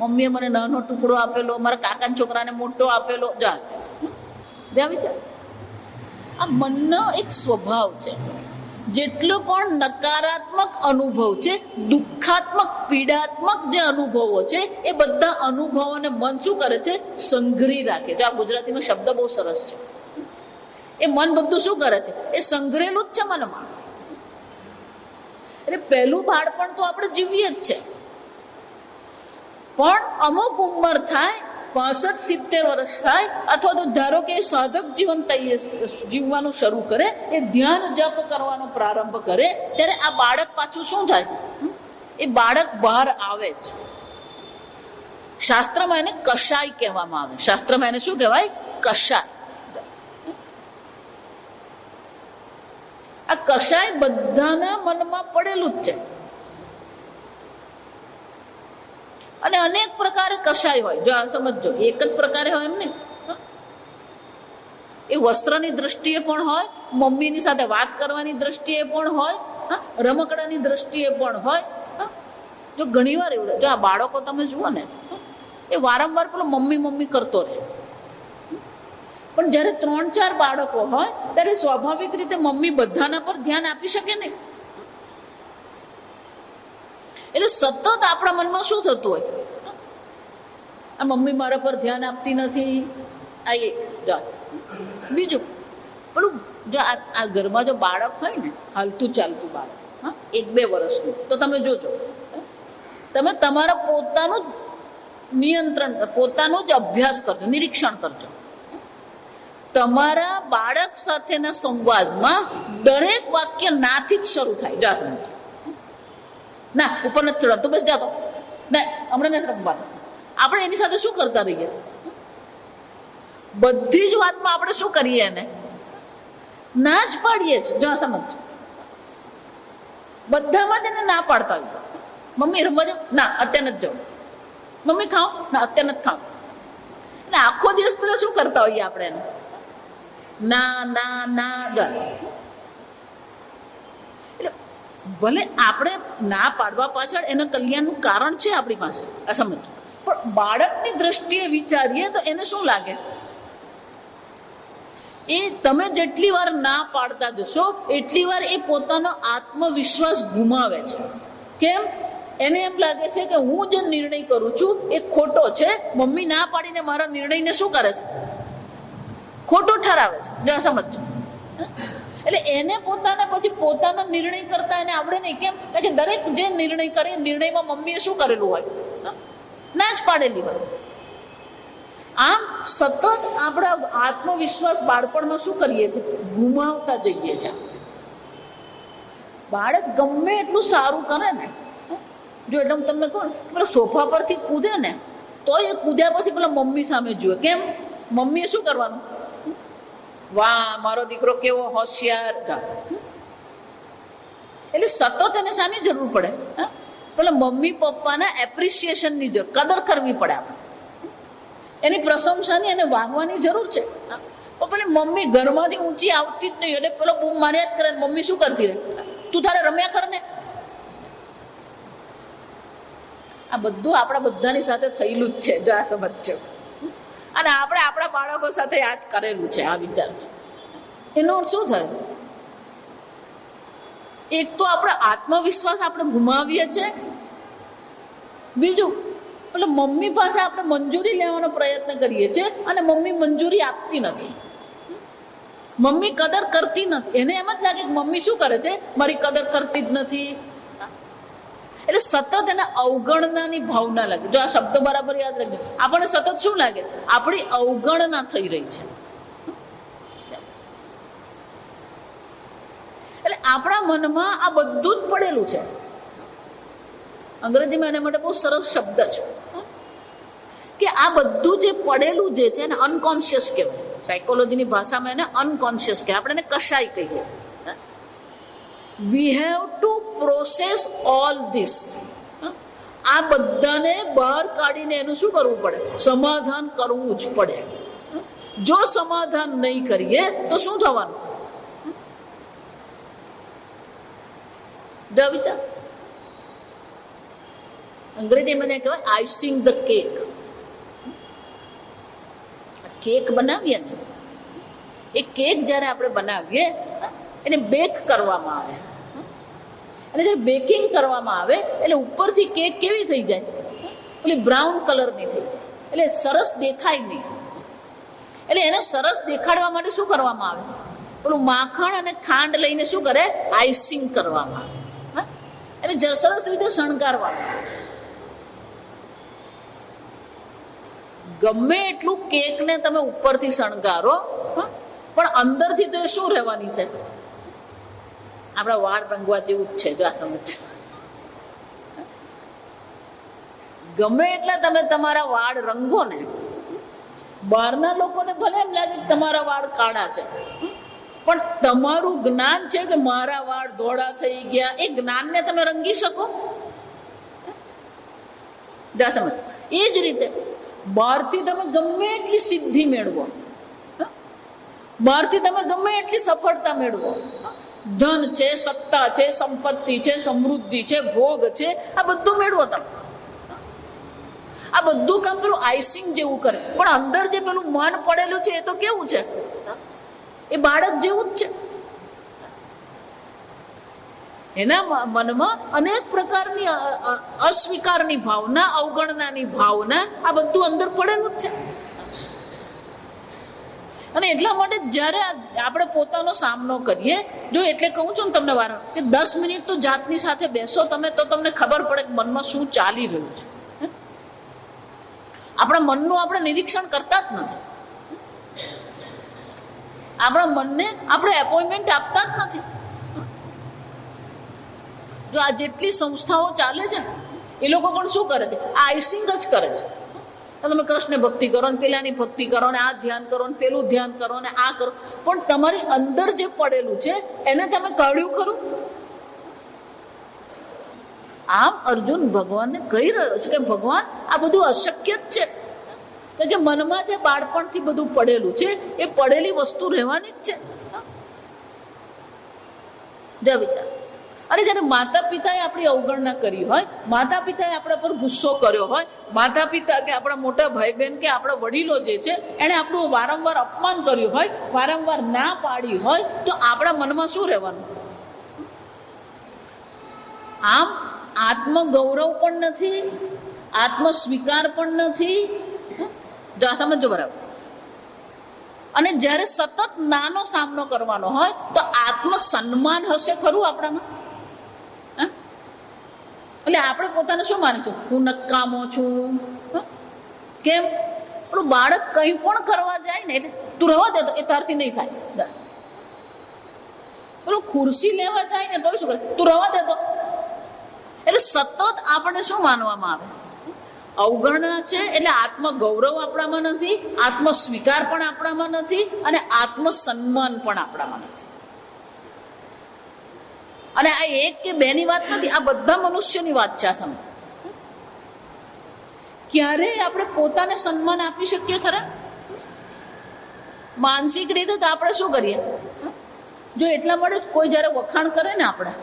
મમ્મીએ મને નાનો ટુકડો આપેલો, મારા કાકાના છોકરાને મોટો આપેલો. જ્યાં વિચાર, આ મનનો એક સ્વભાવ છે. જેટલો પણ નકારાત્મક અનુભવ છે, દુઃખાત્મક પીડાત્મક જે અનુભવો છે, એ બધા અનુભવોને મન શું કરે છે? સંઘરી રાખે છે. આ ગુજરાતીનો શબ્દ બહુ સરસ છે. એ મન બધું શું કરે છે? એ સંઘરેલું જ છે મનમાં. એટલે પહેલું બાળપણ તો આપણે જીવીએ જ છે, પણ અમુક ઉંમર થાય 65-70 વર્ષ થાય અથવા તો ધારો કે સાધક જીવન જીવવાનું શરૂ કરે, એ ધ્યાન જપ કરવાનો પ્રારંભ કરે, ત્યારે આ બાળક પાછું શું થાય? એ બાળક બહાર આવે જ. શાસ્ત્રમાં એને કશાય કહેવામાં આવે. શાસ્ત્રમાં એને શું કહેવાય? કશાય. આ કશાય બધાના મનમાં પડેલું જ છે. અને અનેક પ્રકારે કશાય હોય. જો આ સમજો, એક જ પ્રકારે હોય એમ નહીં. એ વસ્ત્રની દ્રષ્ટિએ પણ હોય, મમ્મીની સાથે વાત કરવાની દ્રષ્ટિએ પણ હોય, રમકડાની દ્રષ્ટિએ પણ હોય. જો ઘણી વાર એવું થાય, જો આ બાળકો તમે જુઓ ને, એ વારંવાર પેલો મમ્મી મમ્મી કરતો રહે. પણ જયારે 3-4 બાળકો હોય ત્યારે સ્વાભાવિક રીતે મમ્મી બધાના પર ધ્યાન આપી શકે નહીં. એટલે સતત આપણા મનમાં શું થતું હોય? આ મમ્મી મારા પર ધ્યાન આપતી નથી. આ એક બીજું પેલું, જો આ ઘરમાં જો બાળક હોય ને, હાલતું ચાલતું બાળક, 1-2 વર્ષનું, તો તમે જોજો, તમે તમારા પોતાનું નિયંત્રણ, પોતાનો જ અભ્યાસ કરજો, નિરીક્ષણ કરજો. તમારા બાળક સાથેના સંવાદમાં દરેક વાક્ય નાથી જ શરૂ થાય. જા ના, ઉપર નથી ચડવા, તું બસ જાતો ના, હમણાં નથી રમવાનું. આપણે એની સાથે શું કરતા રહીએ? બધી જ વાતમાં આપણે શું કરીએ? એને ના જ પાડીએ જ. જો સમજ, બધામાં જ એને ના પાડતા હોય. મમ્મી રમવા જાવ? ના, અત્યારે નથી જવું. મમ્મી ખાઓ? ના, અત્યારે નથી ખાવ. એટલે આખો દિવસ પેલા શું કરતા હોઈએ આપણે? એને ના ના ના જા. એટલે ભલે આપણે ના પાડવા પાછળ એના કલ્યાણનું કારણ છે આપણી પાસે, આ સમજ. પણ બાળકની દ્રષ્ટિએ વિચારીએ તો એને શું લાગે? એ તમે જેટલી વાર ના પાડતા જશો એટલી વાર એ પોતાનો આત્મવિશ્વાસ ગુમાવે છે. કેમ? એને એમ લાગે છે કે હું જે નિર્ણય કરું છું એ ખોટો છે. મમ્મી ના પાડીને મારા નિર્ણયને શું કરે છે? ખોટો ઠરાવે છે. જો સમજો. એટલે એને પોતાના પછી પોતાના નિર્ણય કરતા એને આવડે નહીં. કેમ? કે દરેક જે નિર્ણય કરે નિર્ણયમાં મમ્મીએ શું કરેલું હોય? ના જ પાડેલી હોય. આમ સતત આપણા આત્મવિશ્વાસ બાળપણમાં શું કરીએ છીએ? ગુમાવતા જઈએ છીએ. બાળક ગમે એટલું સારું કરે ને, જો એટલે હું તમને કહું, પેલા સોફા પરથી કૂદે ને, તો એ કૂદ્યા પછી પેલા મમ્મી સામે જુએ. કેમ? મમ્મીએ શું કરવાનું? વાહ, મારો દીકરો કેવો હોશિયાર. એટલે સતત એને શાની જરૂર પડે? પેલા મમ્મી પપ્પાના એપ્રિસિએશનની જરૂર, કદર કરવી પડે. આપણે એની પ્રશંસાની અને વાગવાની જરૂર છે. પણ પેલી મમ્મી ઘરમાંથી ઊંચી આવતી જ નહીં, એટલે પેલો બૂમ માર્યા જ કરે. મમ્મી શું કરતી રહે? તું તારે રમ્યા કર ને. આ બધું આપણા બધાની સાથે થયેલું જ છે. જો આ સમજો. અને આપણે આપણા બાળકો સાથે આ જ કરેલું છે. આ વિચાર એનો શું થાય? એક તો આપણો આત્મવિશ્વાસ આપણે ગુમાવીએ છીએ. બીજું, એટલે મમ્મી પાસે આપણે મંજૂરી લેવાનો પ્રયત્ન કરીએ છીએ અને મમ્મી મંજૂરી આપતી નથી. મમ્મી કદર કરતી નથી. એને એમ જ લાગે કે મમ્મી શું કરે છે? મારી કદર કરતી જ નથી. એટલે સતત એને અવગણનાની ભાવના લાગે. જો આ શબ્દ બરાબર યાદ રાખજો. આપણને સતત શું લાગે? આપણી અવગણના થઈ રહી છે. એટલે આપણા મનમાં આ બધું જ પડેલું છે. અંગ્રેજીમાં એના માટે બહુ સરસ શબ્દ છે કે આ બધું જે પડેલું જે છે એને અનકોન્શિયસ કહેવાય. સાયકોલોજીની ભાષામાં એને અનકોન્શિયસ કહેવાય. આપણે એને કશાય કહીએ. We have to process all this. આ બધાને બહાર કાઢીને એનું શું કરવું પડે? સમાધાન કરવું જ પડે. જો સમાધાન નહીં કરીએ તો શું થવાનું? વિચાર. અંગ્રેજી મને કહેવાય આઈસિંગ ધ કેક. કેક બનાવીએ ને, એ કેક જયારે આપણે બનાવીએ એને બેક કરવામાં આવે. અને જયારે બેકિંગ કરવામાં આવે એટલે ઉપરથી કેક કેવી થઈ જાય? પેલી બ્રાઉન કલરની થઈ જાય. એટલે સરસ દેખાય નહીં. એટલે એને સરસ દેખાડવા માટે શું કરવામાં આવે? પેલું માખણ અને ખાંડ લઈને શું કરે? આઈસિંગ કરવામાં આવે. એટલે સરસ રીતે શણગારવામાં આવે. ગમે એટલું કેકને તમે ઉપરથી શણગારો, પણ અંદરથી તો એ શું રહેવાની છે? આપણા વાળ રંગવા જેવું જ છે. જો આ સમજ, ગમે એટલા તમે તમારા વાળ રંગો ને, બહારના લોકોને ભલે એમ લાગે કે તમારા વાળ કાળા છે, પણ તમારું જ્ઞાન છે કે મારા વાળ ધોળા થઈ ગયા, એ જ્ઞાનને તમે રંગી શકો? એ જ રીતે બહારથી તમે ગમે એટલી સિદ્ધિ મેળવો, બહારથી તમે ગમે એટલી સફળતા મેળવો, ધન છે, સત્તા છે, સંપત્તિ છે, સમૃદ્ધિ છે, ભોગ છે, આ બધું મેળવો તમે, આ બધું કામ પેલું આઈસિંગ જેવું કરે, પણ અંદર જે પેલું મન પડેલું છે એ તો કેવું છે? એ બાળક જેવું જ છે. એના મનમાં અનેક પ્રકારની અસ્વીકારની ભાવના, અવગણનાની ભાવના, આ બધું અંદર પડેલું જ છે. અને એટલા માટે જયારે આપણે પોતાનો સામનો કરીએ, જો એટલે કહું છું ને તમને વારંવાર કે 10 મિનિટ તો જાતની સાથે બેસો તમે, તો તમને ખબર પડે કે મનમાં શું ચાલી રહ્યું છે. આપણા મનનું આપણે નિરીક્ષણ કરતા જ નથી. આપણા મનને આપણે એપોઇન્ટમેન્ટ આપતા જ નથી. જો આ જેટલી સંસ્થાઓ ચાલે છે ને, એ લોકો પણ શું કરે છે? આ આઈસિંગ જ કરે છે. તમે કૃષ્ણ ભક્તિ કરો ને, પેલાની ભક્તિ કરો ને, આ ધ્યાન કરો ને, પેલું ધ્યાન કરો ને, આ કરો, પણ તમારી અંદર જે પડેલું છે એને તમે કાઢ્યું ખરું? આમ અર્જુન ભગવાનને કહી રહ્યો છે કે ભગવાન, આ બધું અશક્ય જ છે, કે મનમાં જે બાળપણથી બધું પડેલું છે એ પડેલી વસ્તુ રહેવાની જ છે. વિચાર, અરે જયારે માતા પિતાએ આપણી અવગણના કરી હોય, માતા પિતાએ આપણા પર ગુસ્સો કર્યો હોય, માતા પિતા કે આપણા મોટા ભાઈ બહેન કે આપણા વડીલો જે છે એને આપણું વારંવાર અપમાન કર્યું હોય, વારંવાર ના પાડી હોય, તો આપણા મનમાં શું રહેવાનું? આમ આત્મગૌરવ પણ નથી, આત્મસ્વીકાર પણ નથી. સમજો બરાબર. અને જયારે સતત નાનો સામનો કરવાનો હોય તો આત્મસન્માન હશે ખરું આપણામાં? એટલે આપણે પોતાને શું માનીશું? હું નકામો છું. કેમ? પેલું બાળક કંઈ પણ કરવા જાય ને એટલે તું રહેવા દે, તો એ તારથી નહીં થાય. પેલું ખુરશી લેવા જાય ને તો શું કરે? તું રહેવા દે તો. એટલે સતત આપણને શું માનવામાં આવે? અવગણના છે. એટલે આત્મગૌરવ આપણામાં નથી, આત્મસ્વીકાર પણ આપણામાં નથી, અને આત્મસન્માન પણ આપણામાં નથી. અને આ એક કે બે ની વાત નથી, આ બધા મનુષ્યની વાત છે. આ સમય ક્યારેય આપણે પોતાને સન્માન આપી શકીએ ખરા? માનસિક રીતે તો આપણે શું કરીએ? જો એટલા માટે કોઈ જયારે વખાણ કરે ને આપણા,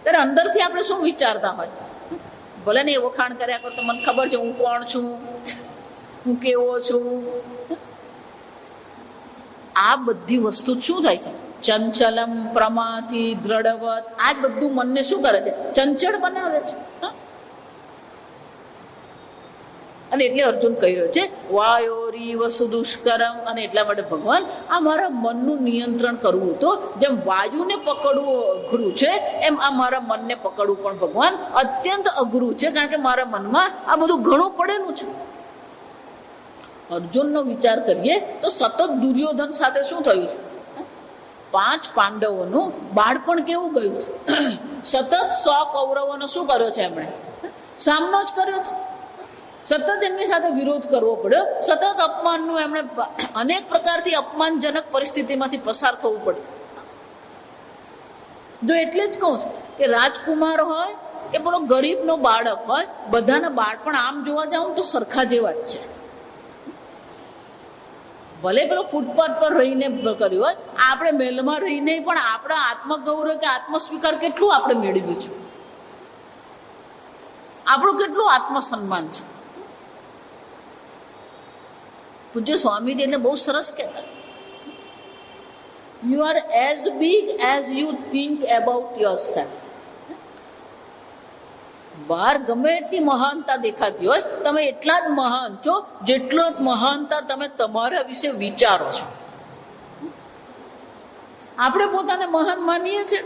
ત્યારે અંદરથી આપણે શું વિચારતા હોય? ભલે ને એ વખાણ કર્યા કરતો મને ખબર છે હું કોણ છું, હું કેવો છું. આ બધી વસ્તુ શું થાય છે? ચંચલમ પ્રમાથી દ્રઢવત. આ જ બધું મનને શું કરે છે? ચંચળ બનાવે છે. અને એટલે અર્જુન કહી રહ્યો છે વાયોરીવ સુદુષ્કરમ. અને એટલા માટે ભગવાન, આ મારા મનનું નિયંત્રણ કરવું તો જેમ વાયુને પકડવું અઘરું છે, એમ આ મારા મનને પકડવું પણ ભગવાન અત્યંત અઘરું છે, કારણ કે મારા મનમાં આ બધું ઘણું પડેલું છે. અર્જુનનો વિચાર કરીએ તો સતત દુર્યોધન સાથે શું થયું છે? 5 પાંડવોનું બાળપણ કેવું ગયું છે? સતત 100 કૌરવોનો શું કર્યો છે? એમણે સામનો જ કર્યો છે. સતત એમની સાથે વિરોધ કરવો પડ્યો, સતત અપમાનનું એમણે અનેક પ્રકારથી અપમાનજનક પરિસ્થિતિમાંથી પસાર થવું પડ્યું. જો એટલે જ કહું કે રાજકુમાર હોય કે પેલો ગરીબનો બાળક હોય, બધાના બાળપણ આમ જોવા જાવ તો સરખા જેવા જ છે. ભલે પેલો ફૂટપાથ પર રહીને કર્યું હોય, આપણે મહેલમાં રહીને પણ આપણા આત્મગૌરવ કે આત્મસ્વીકાર કેટલું આપણે મેળવ્યું છે, આપણું કેટલું આત્મસન્માન છે. પૂજ્ય સ્વામીજી એટલે બહુ સરસ કહેતા, you are as big as you think about yourself. બહાર ગમે એટલી મહાનતા દેખાતી હોય, તમે એટલા જ મહાન છો જેટલો જ મહાનતા તમે તમારા વિશે વિચારો છો. આપણે પોતાને મહાન માનીએ છીએ.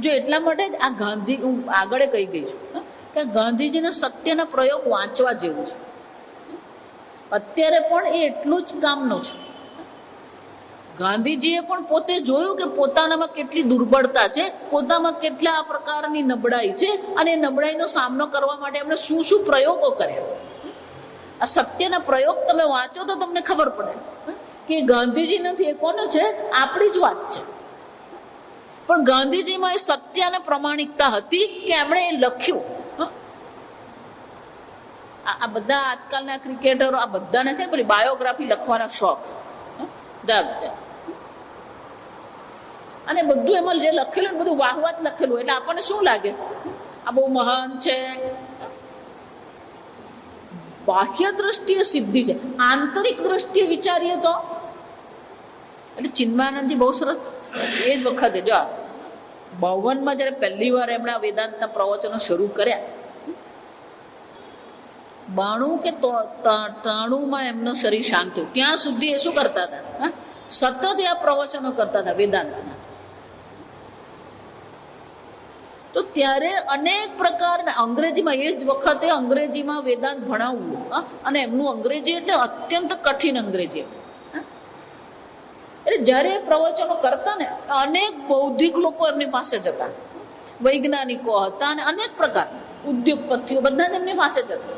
જો એટલા માટે જ આ ગાંધી, હું આગળ કહી ગઈ છું કે ગાંધીજીના સત્યના પ્રયોગ વાંચવા જેવું છે. અત્યારે પણ એ એટલું જ કામનું છે. ગાંધીજીએ પણ પોતે જોયું કે પોતાનામાં કેટલી દુર્બળતા છે, પોતામાં કેટલા આ પ્રકારની નબળાઈ છે, અને એ નબળાઈનો સામનો કરવા માટે એમણે શું શું પ્રયોગો કર્યા. આ સત્યના પ્રયોગ તમે વાંચો તો તમને ખબર પડે કે ગાંધીજી નથી, એ કોને છે? આપણી જ વાત છે. પણ ગાંધીજીમાં એ સત્ય અને પ્રમાણિકતા હતી કે એમણે એ લખ્યું. આ બધા આજકાલના ક્રિકેટરો આ બધાને છે પેલી બાયોગ્રાફી લખવાના શોખ, અને બધું એમાં જે લખેલું બધું વાહવા જ લખેલું, એટલે આપણને શું લાગે આ બહુ મહાન છે. બાહ્ય દ્રષ્ટિએ સિદ્ધિ છે, આંતરિક દ્રષ્ટિએ વિચારીએ તો એટલે ચિન્મયાનંદજી બહુ સરસ એ જ વખતે જો 52 જયારે પહેલી વાર એમણે વેદાંતના પ્રવચનો શરૂ કર્યા, 92 કે 93 એમનું શરીર શાંત થયું, ત્યાં સુધી એ શું કરતા હતા? સતત આ પ્રવચનો કરતા હતા વેદાંતના. તો ત્યારે અનેક પ્રકારના અંગ્રેજીમાં એ જ વખતે અંગ્રેજીમાં વેદાંત ભણાવવું, અને એમનું અંગ્રેજી એટલે અત્યંત કઠિન અંગ્રેજી. એટલે જયારે એ પ્રવચનો કરતા ને અનેક બૌદ્ધિક લોકો એમની પાસે જતા, વૈજ્ઞાનિકો હતા અને અનેક પ્રકાર ઉદ્યોગપતિઓ બધા જ એમની પાસે જતા.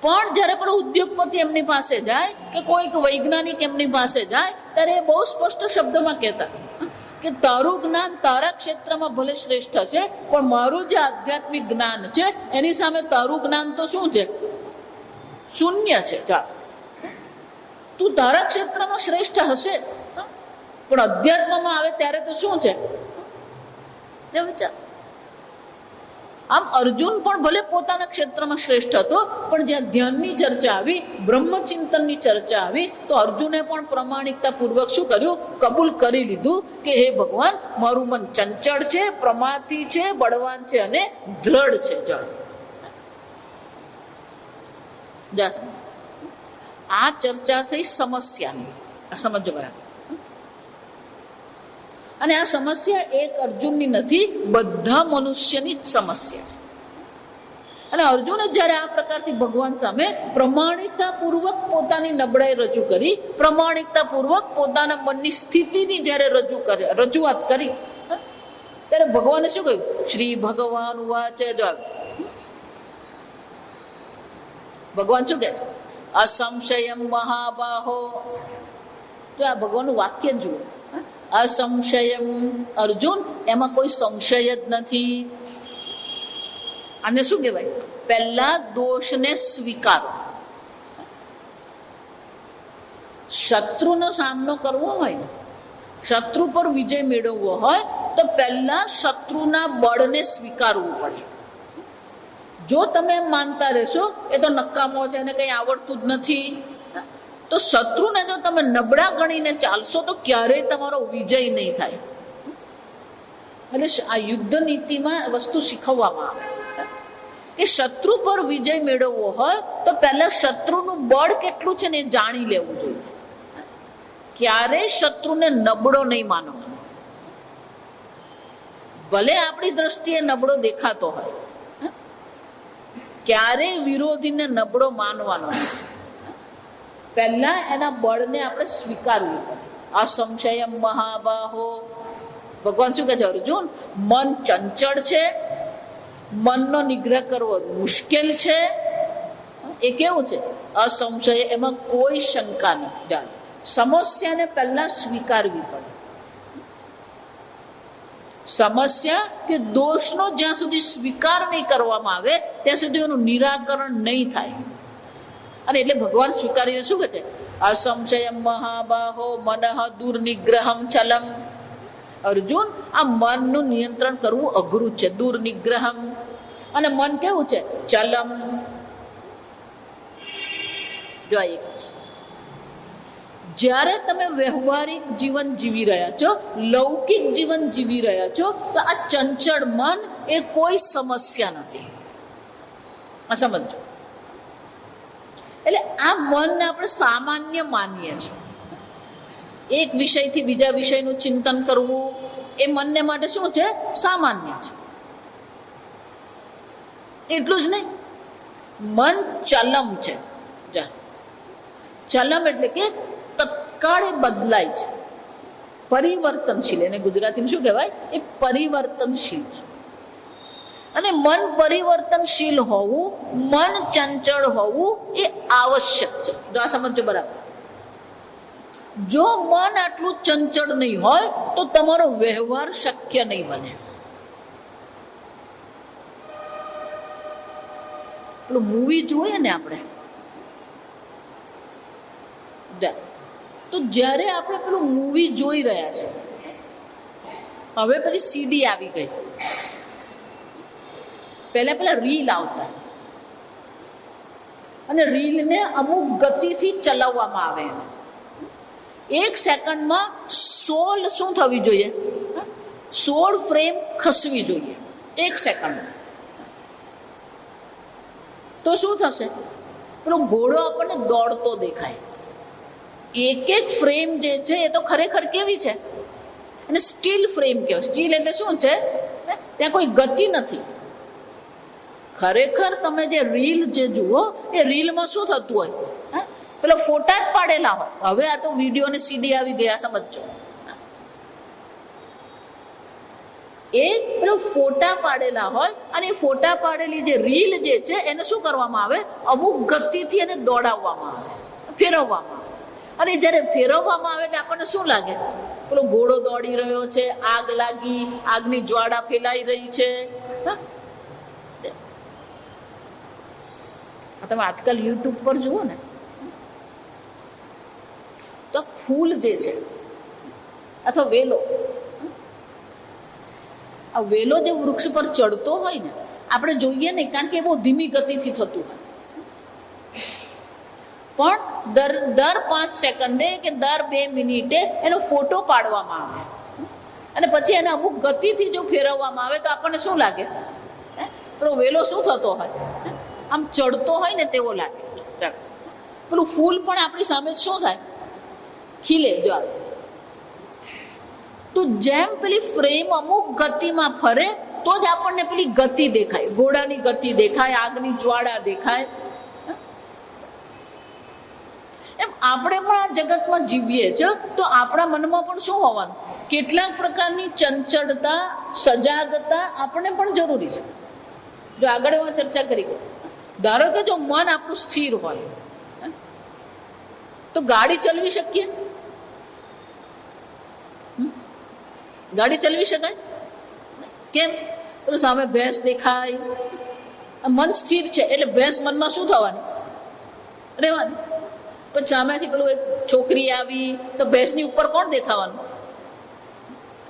પણ જયારે પણ ઉદ્યોગપતિ એમની પાસે જાય કે કોઈક વૈજ્ઞાનિક એમની પાસે જાય ત્યારે એ બહુ સ્પષ્ટ શબ્દમાં કહેતા કે તારું જ્ઞાન તારા ક્ષેત્રમાં ભલે શ્રેષ્ઠ છે, પણ મારું જે આધ્યાત્મિક જ્ઞાન છે એની સામે તારું જ્ઞાન તો શું છે? શૂન્ય છે. તું તારા ક્ષેત્રમાં શ્રેષ્ઠ હશે, પણ અધ્યાત્મમાં આવે ત્યારે તો શું છે? વિચાર. આમ અર્જુન પણ ભલે પોતાના ક્ષેત્રમાં શ્રેષ્ઠ હતો, પણ જ્યાં ધ્યાનની ચર્ચા આવી, બ્રહ્મચિંતનની ચર્ચા આવી, તો અર્જુને પણ પ્રમાણિકતા પૂર્વક શું કર્યું? કબૂલ કરી લીધું કે હે ભગવાન, મારું મન ચંચળ છે, પ્રમાથી છે, બળવાન છે અને દ્રઢ છે. આ ચર્ચા થઈ સમસ્યાની. સમજો બરાબર. અને આ સમસ્યા એક અર્જુનની નથી, બધા મનુષ્યની જ સમસ્યા છે. અને અર્જુને જયારે આ પ્રકારથી ભગવાન સામે પ્રમાણિકતા પૂર્વક પોતાની નબળાઈ રજૂ કરી, પ્રમાણિકતા પૂર્વક પોતાના મનની સ્થિતિની જયારે રજૂઆત કરી, ત્યારે ભગવાને શું કહ્યું? શ્રી ભગવાન વાચે. ભગવાન શું કહે છે? અસંશયમ મહાબાહો. તો આ ભગવાનનું વાક્ય જુઓ, અસંશયમ. અર્જુન, એમાં કોઈ સંશય જ નથી. આને શું કહેવાય? પહેલા દોષને સ્વીકારો. શત્રુનો સામનો કરવો હોય, શત્રુ પર વિજય મેળવવો હોય, તો પહેલા શત્રુના બળને સ્વીકારવું પડે. જો તમે એમ માનતા રહેશો એ તો નકામો છે, એને કઈ આવડતું જ નથી, તો શત્રુને જો તમે નબળા ગણીને ચાલશો તો ક્યારેય તમારો વિજય નહીં થાય. એટલે આ યુદ્ધ નીતિમાં વસ્તુ શીખવવામાં આવે કે શત્રુ પર વિજય મેળવવો હોય તો પહેલા શત્રુનું બળ કેટલું છે ને એ જાણી લેવું જોઈએ. ક્યારેય શત્રુને નબળો નહીં માનવો. ભલે આપણી દ્રષ્ટિએ નબળો દેખાતો હોય, ક્યારેય વિરોધીને નબળો માનવાનો. પહેલા એના બળને આપણે સ્વીકારવું પડે. અસંશય મહાબાહો. ભગવાન શું કહે છે? અર્જુન, મન ચંચળ છે, મનનો નિગ્રહ કરવો મુશ્કેલ છે. એ કેવું છે? અસંશય. એમાં કોઈ શંકા નથી. સમસ્યાને પહેલા સ્વીકારવી પડે. સમસ્યા કે દોષનો જ્યાં સુધી સ્વીકાર નહીં કરવામાં આવે ત્યાં સુધી એનું નિરાકરણ નહીં થાય. અને એટલે ભગવાન સ્વીકારીને શું કહે છે? અસંશય મહાબાહો મનઃ દુર્નિગ્રહમ ચલમ. અર્જુન, આ મનનું નિયંત્રણ કરવું અઘરું છે. દુર્નિગ્રહમ. અને મન કેવું છે? ચલમ. જો એક જ્યારે તમે વ્યવહારિક જીવન જીવી રહ્યા છો, લૌકિક જીવન જીવી રહ્યા છો, તો આ ચંચળ મન એ કોઈ સમસ્યા નથી. આ સમજો. એટલે આ મનને આપણે સામાન્ય માનીએ છીએ. એક વિષયથી બીજા વિષયનું ચિંતન કરવું એ મનને માટે શું છે? સામાન્ય છે. એટલું જ નહીં, મન ચલમ છે. ચલમ એટલે કે તત્કાળે બદલાય છે, પરિવર્તનશીલ. એને ગુજરાતીમાં શું કહેવાય? એ પરિવર્તનશીલ છે. અને મન પરિવર્તનશીલ હોવું, મન ચંચળ હોવું એ આવશ્યક છે. જો આ સમજો બરાબર. જો મન આટલું ચંચળ નહીં હોય તો તમારો વ્યવહાર શક્ય નહીં બને. પેલું મૂવી જોઈએ ને આપણે, તો જ્યારે આપણે પેલું મૂવી જોઈ રહ્યા છે, હવે પેલી સીડી આવી ગઈ, પેલા રીલ આવતા, અને રીલને અમુક ગતિથી ચલાવવામાં આવે. 1 સેકન્ડમાં 16 શું થવી જોઈએ? 16 ફ્રેમ ખસવી જોઈએ 1 સેકન્ડમાં. તો શું થશે? પેલો ઘોડો આપણને દોડતો દેખાય. એક ફ્રેમ જે છે એ તો ખરેખર કેવી છે? એને સ્ટીલ ફ્રેમ કહેવાય. સ્ટીલ એટલે શું છે? ત્યાં કોઈ ગતિ નથી. ખરેખર તમે જે રીલ જે જુઓ એ રીલમાં શું થતું હોય? પેલો ફોટા જ પાડેલા હોય. હવે આ તો વિડીયો ને સીડી આવી ગયા, સમજો. એ પેલો ફોટા પાડેલા હોય, અને એ ફોટા પાડેલી જે રીલ જે છે એને શું કરવામાં આવે? અમુક ગતિથી એને દોડાવવામાં આવે, ફેરવવામાં આવે. અને જયારે ફેરવવામાં આવે એટલે આપણને શું લાગે? પેલો ઘોડો દોડી રહ્યો છે, આગ લાગી, આગની જ્વાળા ફેલાઈ રહી છે. તમે આજકાલ યુટ્યુબ પર જુઓ ને, તો ફૂલ જે છે અથવા વેલો, આ વેલો જે વૃક્ષ પર ચડતો હોય ને, આપણે જોઈએ નહીં, કારણ કે એ બહુ ધીમી ગતિથી થતું હોય. પણ દર 5 સેકન્ડે કે દર 2 મિનિટે એનો ફોટો પાડવામાં આવે, અને પછી એને અમુક ગતિથી જો ફેરવવામાં આવે તો આપણને શું લાગે? પેલો વેલો શું થતો હોય? આમ ચડતો હોય ને તેવો લાગે. પેલું ફૂલ પણ આપણી સામે શું થાય? ખીલે. જો તો જેમ પેલી ફ્રેમ અમુક ગતિમાં ફરે તો જ આપણને પેલી ગતિ દેખાય, ઘોડાની ગતિ દેખાય, આગની જ્વાળા દેખાય. એમ આપણે પણ આ જગતમાં જીવીએ છીએ, તો આપણા મનમાં પણ શું હોવાનું? કેટલાક પ્રકારની ચંચળતા, સજાગતા આપણને પણ જરૂરી છે. જો આગળ એમાં ચર્ચા કરી, ધારો કે જો મન આપણું સ્થિર હોય તો ગાડી ચલાવી શકીએ? ગાડી ચલાવી શકાય? કેમ? પેલું સામે ભેંસ દેખાય, મન સ્થિર છે એટલે ભેંસ મનમાં શું થવાની? રહેવાની. પછી સામેથી પેલું એક છોકરી આવી તો ભેંસની ઉપર કોણ દેખાવાનું?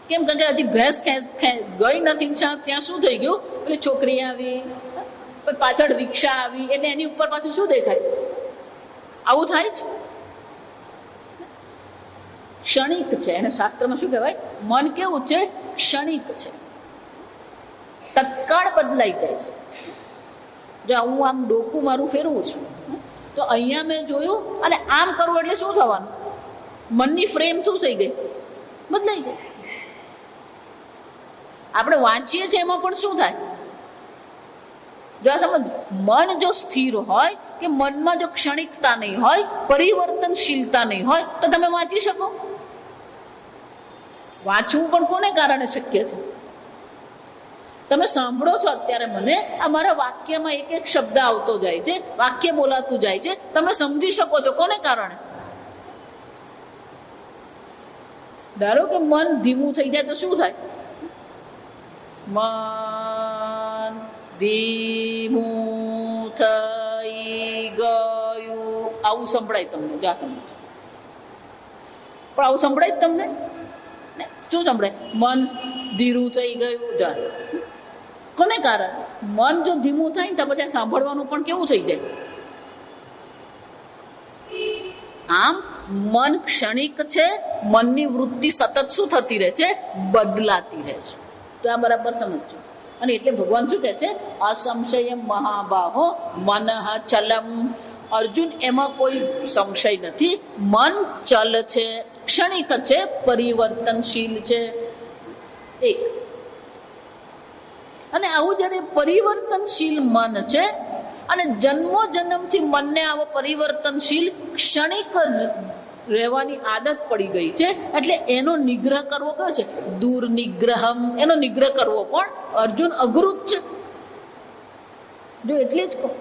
કેમ? કારણ કે હજી ભેંસ ગઈ નથી, ત્યાં શું થઈ ગયું? પેલી છોકરી આવી, પાછળ રિક્ષા આવી, એટલે એની ઉપર પાછું શું દેખાય? આવું થાય છે. ક્ષણિક છે. એને શાસ્ત્રમાં શું કહેવાય? મન કેવું છે? ક્ષણિક છે, તત્કાળ બદલાઈ જાય છે. જો હું આમ ડોકું મારું ફેરવું છું તો અહીંયા મેં જોયું અને આમ કરવું એટલે શું થવાનું? મનની ફ્રેમ શું થઈ ગઈ? બદલાઈ ગઈ. આપણે વાંચીએ છીએ એમાં પણ શું થાય? જો આ સમજ, મન જો સ્થિર હોય, કે મનમાં જો ક્ષણિકતા નહીં હોય, પરિવર્તનશીલતા નહીં હોય, તો તમે વાંચી શકો? વાંચવું પણ કોને કારણે શક્ય છે? તમે સાંભળો છો અત્યારે મને, આ મારા વાક્યમાં એક શબ્દ આવતો જાય છે, વાક્ય બોલાતું જાય છે, તમે સમજી શકો છો. કોને કારણે? ધારો કે મન ધીમું થઈ જાય તો શું થાય? મન ધીમું થઈ ગયું, આવું સંભળાય તમને. જા સમજો. પણ આવું સંભળાય જ તમને? શું સંભળાય? મન ધીરું થઈ ગયું. જા. કોને કારણે? મન જો ધીમું થાય ને તો પછી સાંભળવાનું પણ કેવું થઈ જાય? આમ મન ક્ષણિક છે, મનની વૃત્તિ સતત શું થતી રહે છે? બદલાતી રહે છે. તો આ બરાબર સમજજો. અને એટલે ભગવાન શું કહે છે? અસંશય મહાબાહો મનઃ ચલમ. અર્જુન, એમાં કોઈ સંશય નથી. મન ચલ છે, ક્ષણિક છે, પરિવર્તનશીલ છે. એક. અને આવું જયારે પરિવર્તનશીલ મન છે અને જન્મો જન્મથી મનને આવો પરિવર્તનશીલ ક્ષણિક રહેવાની આદત પડી ગઈ છે. એટલે એનો નિગ્રહ કરવો કયો છે? દૂર નિગ્રહમ. એનો નિગ્રહ કરવો પણ અર્જુન અઘરું જ છે. જો એટલે જ કહું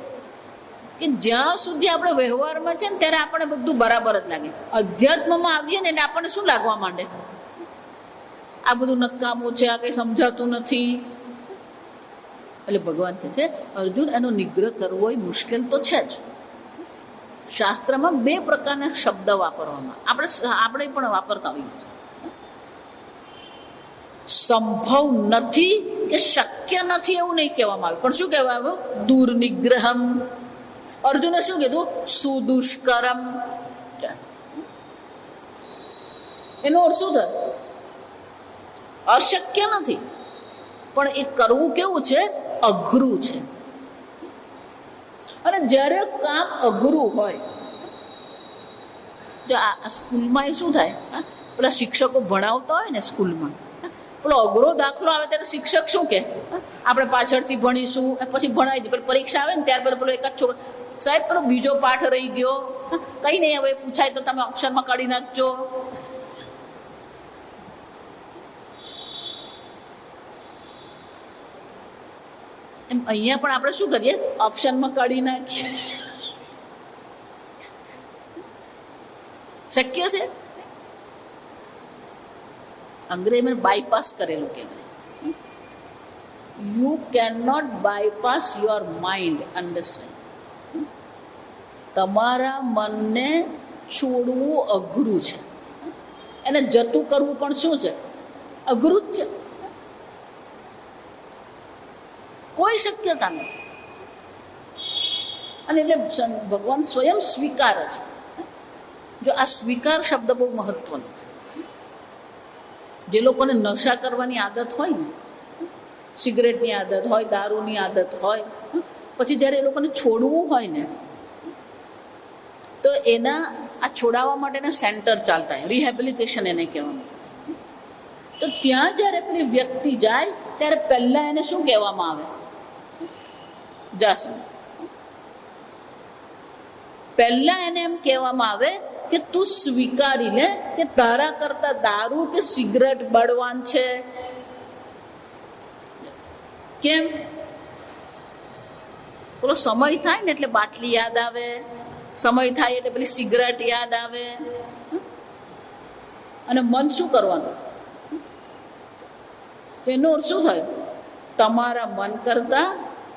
કે જ્યાં સુધી આપણે વ્યવહારમાં છે ને ત્યારે આપણે બધું બરાબર જ લાગે. અધ્યાત્મમાં આવીએ ને એટલે આપણને શું લાગવા માંડે? આ બધું નકામું છે, આ કઈ સમજાતું નથી. એટલે ભગવાન કહે છે અર્જુન એનો નિગ્રહ કરવો એ મુશ્કેલ તો છે જ. શાસ્ત્રમાં બે પ્રકારના શબ્દ વાપરવામાં આપણે પણ વાપરતા હોઈએ છીએ. સંભવ નથી કે શક્ય નથી એવું નહીં કહેવામાં આવે, પણ શું કહેવામાં આવ્યું? દૂર નિગ્રહમ. અર્જુને શું કીધું? સુદુષ્કરમ. એનો અર્થ શું થાય? અશક્ય નથી, પણ એ કરવું કેવું છે? અઘરું છે. અને જ્યારે કામ અઘરું હોય, જો આ સ્કૂલમાં એ શું થાય, પેલા શિક્ષકો ભણાવતા હોય ને સ્કૂલમાં, પેલો અઘરો દાખલો આવે ત્યારે શિક્ષક શું કે? આપણે પાછળથી ભણીશું, પછી ભણાવી દે. પરીક્ષા આવે ને ત્યાર પેલો એક જ છોકરો, સાહેબ પેલો બીજો પાઠ રહી ગયો, કઈ નહીં હવે પૂછાય તો તમે ઓપ્શનમાં કાઢી નાખજો. એમ અહીંયા પણ આપણે શું કરીએ? ઓપ્શનમાં કાઢી નાખીએ. શક્ય છે? અંગ્રેજીમાં બાયપાસ કરેલું કહેવાય. You can not bypass your mind. Understand? તમારા મનને છોડવું અઘરું છે, એને જતું કરવું પણ શું છે? અઘરું જ છે. કોઈ શક્યતા નથી. અને એટલે ભગવાન સ્વયં સ્વીકારે છે. જો આ સ્વીકાર શબ્દ બહુ મહત્વનો છે. જે લોકોને નશા કરવાની આદત હોય ને, સિગરેટની આદત હોય, દારૂની આદત હોય, પછી જ્યારે એ લોકોને છોડવું હોય ને, તો એના આ છોડાવવા માટેના સેન્ટર ચાલતા હોય, રિહેબિલિટેશન એને કહેવાનું. તો ત્યાં જ્યારે પેલી વ્યક્તિ જાય ત્યારે પહેલા એને શું કહેવામાં આવે? જાસુ. પહેલા એને એમ કહેવામાં આવે કે તું સ્વીકારી લે કે તારા કરતા દારૂ કે સિગરેટ બળવાન છે. કેમ? પેલો સમય થાય ને એટલે બાટલી યાદ આવે, સમય થાય એટલે પેલી સિગરેટ યાદ આવે. અને મન શું કરવાનું? તેનો અર્થ શું થયો? તમારા મન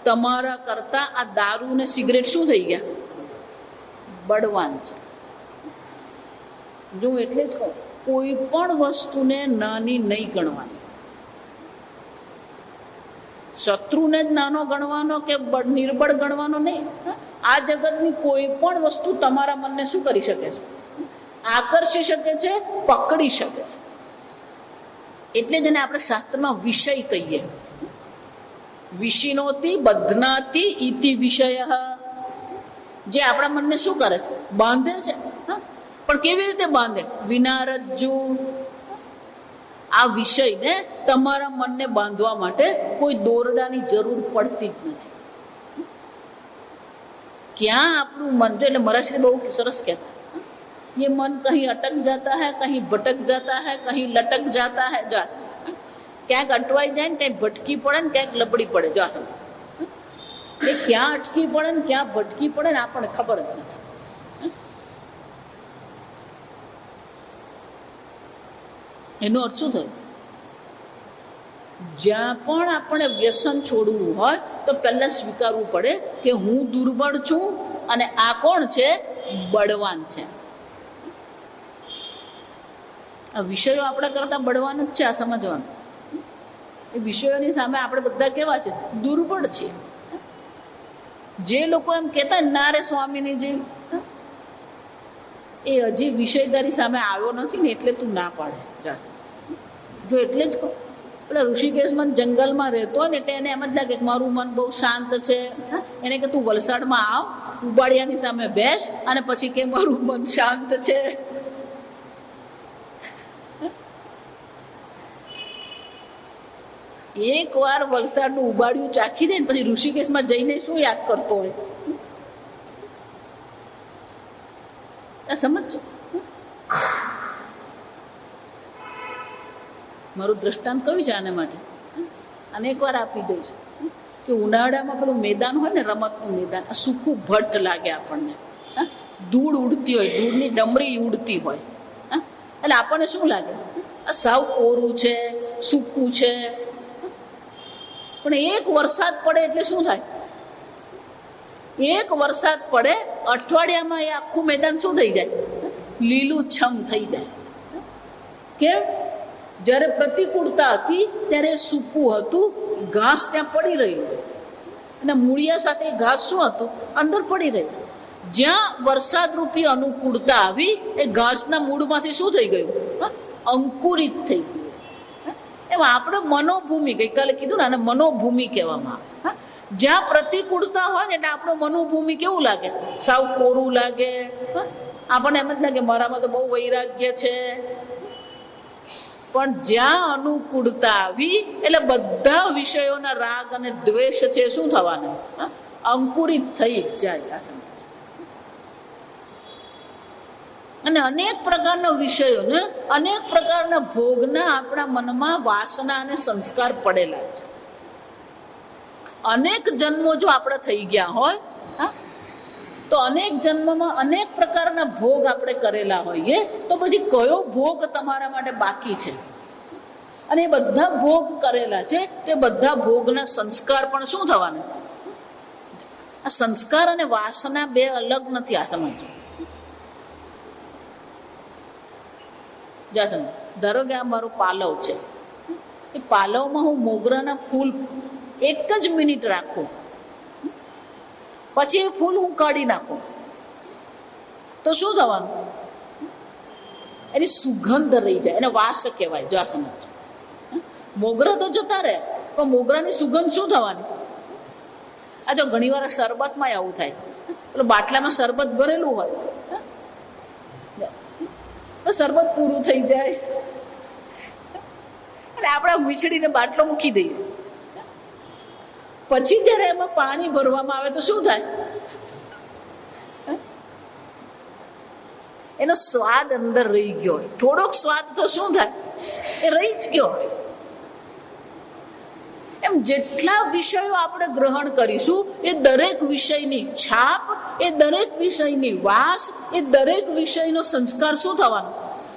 તમારા કરતા આ દારૂ ને સિગરેટ શું થઈ ગયા? બળવાન છે. જો એટલે જ કહું, કોઈ પણ વસ્તુને નાની નહીં ગણવાની. શત્રુને જ નાનો ગણવાનો કે નિર્બળ ગણવાનો નહીં. આ જગતની કોઈ પણ વસ્તુ તમારા મનને શું કરી શકે છે? આકર્ષી શકે છે, પકડી શકે છે. એટલે જ એને આપણે શાસ્ત્રમાં વિષય કહીએ. વિષિનોતિ બધ્નાતિ ઇતિ વિષય. જે આપણા મનને શું કરે છે? બાંધે છે. પણ કેવી રીતે બાંધે? વિના રજ્જુ. આ વિષયને તમારા મનને બાંધવા માટે કોઈ દોરડાની જરૂર પડતી જ નથી. ક્યાં આપણું મન, એટલે મહારાજશ્રી બહુ સરસ કહેતા, ये मन कहीं अटक जाता है, कहीं भटक जाता है, कहीं लटक जाता है. जा ક્યાંક અટવાઈ જાય ને, ક્યાંક ભટકી પડે ને, ક્યાંક લપડી પડે. જો એ ક્યાં અટકી પડે ને ક્યાં ભટકી પડે ને આપણને ખબર જ નથી. એનો અર્થ શું થયો? જ્યાં પણ આપણે વ્યસન છોડવું હોય તો પહેલા સ્વીકારવું પડે કે હું દુર્બળ છું અને આ કોણ છે? બળવાન છે. આ વિષયો આપણા કરતા બળવાન જ છે. આ સમજવાનું. એ વિષયોની સામે આપણે બધા કેવા છે? દુર્બળ છીએ. જે લોકો એમ કહેતા ના રે સ્વામીનીજી, એ હજી વિષયદારી સામે આવ્યો નથી ને એટલે તું ના પાડે. જો એટલે જ કહું, પેલા ઋષિકેશમાં જંગલમાં રહેતો હોય ને એટલે એને એમ જ લાગે કે મારું મન બહુ શાંત છે. એને કે તું વલસાડમાં આવ, ઉબાડિયાની સામે બેસ અને પછી કે મારું મન શાંત છે. એક વાર વલસાડનું ઉબાડિયું ચાખી દે ને પછી ઋષિકેશમાં જઈને શું યાદ કરતો હોય? સમજો. મારું દ્રષ્ટાંત કયું છે આને માટે? અને એક વાર આપી દઈશ કે ઉનાળામાં પેલું મેદાન હોય ને, રમતનું મેદાન, સૂકું ભટ્ટ લાગે આપણને. ધૂળ ઉડતી હોય, ધૂળની ડમરી ઉડતી હોય, એટલે આપણને શું લાગે? આ સાવ કોરું છે, સૂકું છે. પણ એક વરસાદ પડે એટલે શું થાય? એક વરસાદ પડે, અઠવાડિયામાં એ આખું મેદાન શું થઈ જાય? લીલું છમ થઈ જાય. કેમ? જ્યારે પ્રતિકૂળતા હતી ત્યારે સૂકું હતું, ઘાસ ત્યાં પડી રહ્યું, અને મૂળિયા સાથે ઘાસ શું હતું? અંદર પડી રહ્યું. જ્યાં વરસાદ રૂપી અનુકૂળતા આવી, એ ઘાસના મૂળમાંથી શું થઈ ગયું? અંકુરિત થઈ ગયું. એમ આપણે મનોભૂમિ, ગઈકાલે કીધું ને, આને મનોભૂમિ કહેવામાં આવે. જ્યાં પ્રતિકૂળતા હોય ને એટલે આપણું મનોભૂમિ કેવું લાગે? સાવ કોરું લાગે. આપણને એમ જ લાગે મારામાં તો બહુ વૈરાગ્ય છે. પણ જ્યાં અનુકૂળતા આવી એટલે બધા વિષયોના રાગ અને દ્વેષ છે શું થવાનું? અંકુરિત થઈ જાય. અને અનેક પ્રકારના વિષયોને, અનેક પ્રકારના ભોગના આપણા મનમાં વાસના અને સંસ્કાર પડેલા છે. અનેક જન્મો જો આપણે થઈ ગયા હોય તો અનેક જન્મમાં અનેક પ્રકારના ભોગ આપણે કરેલા હોઈએ, તો પછી કયો ભોગ તમારા માટે બાકી છે? અને એ બધા ભોગ કરેલા છે, એ બધા ભોગના સંસ્કાર પણ શું થવાના? આ સંસ્કાર અને વાસના બે અલગ નથી. આ સમજો. ધારો કે આ મારું પાલવ છે, એ પાલવમાં હું મોગરાના ફૂલ એક જ મિનિટ રાખું, પછી એ ફૂલ હું કાઢી નાખું, તો શું થવાનું? એની સુગંધ રહી જાય, એને વાસ કહેવાય. જો આ સમજો. મોગરા તો જતા રહે, પણ મોગરાની સુગંધ શું થવાની? આ જો ઘણી વાર શરબતમાં આવું થાય, એટલે બાટલામાં શરબત ભરેલું હોય, શરબત પૂરું થઈ જાય અને આપણે વીછળીને બાટલો મૂકી દઈએ. પછી જયારે એમાં પાણી ભરવામાં આવે તો શું થાય? એનો સ્વાદ અંદર રહી ગયો હોય. થોડોક સ્વાદ તો શું થાય? એ રહી જ ગયો હોય. એમ જેટલા વિષયો આપણે ગ્રહણ કરીશું, એ દરેક વિષયની છાપ, એ દરેક વિષયની વાસ, એ દરેક વિષયનો સંસ્કાર શું થવાનો?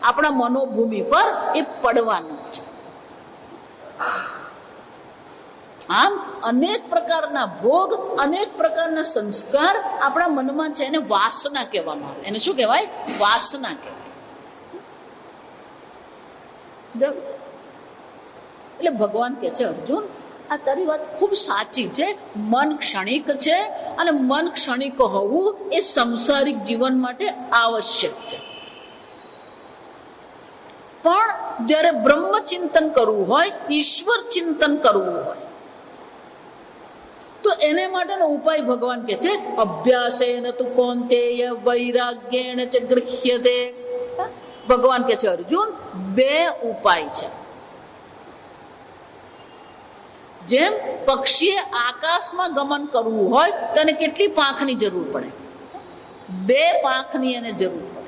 આપણા મનોભૂમિ પર એ પડવાનું છે. આમ અનેક પ્રકારના ભોગ, અનેક પ્રકારના સંસ્કાર આપણા મનમાં છે, એને વાસના કહેવામાં આવે. એને શું કહેવાય? વાસના કહેવાય. એટલે ભગવાન કહે છે, અર્જુન, આ તારી વાત ખૂબ સાચી છે. મન ક્ષણિક છે, અને મન ક્ષણિક હોવું એ સંસારિક જીવન માટે આવશ્યક છે. પણ જ્યારે બ્રહ્મ ચિંતન કરવું હોય, ઈશ્વર ચિંતન કરવું હોય, તો એને માટેનો ઉપાય ભગવાન કે છે, અભ્યાસેન તુ કૌંતેય વૈરાગ્યેણ ચ ગૃહ્યતે. ભગવાન કે છે, અર્જુન, બે ઉપાય છે. જેમ પક્ષીએ આકાશમાં ગમન કરવું હોય તો એને કેટલી પાંખની જરૂર પડે? બે પાંખની એને જરૂર પડે.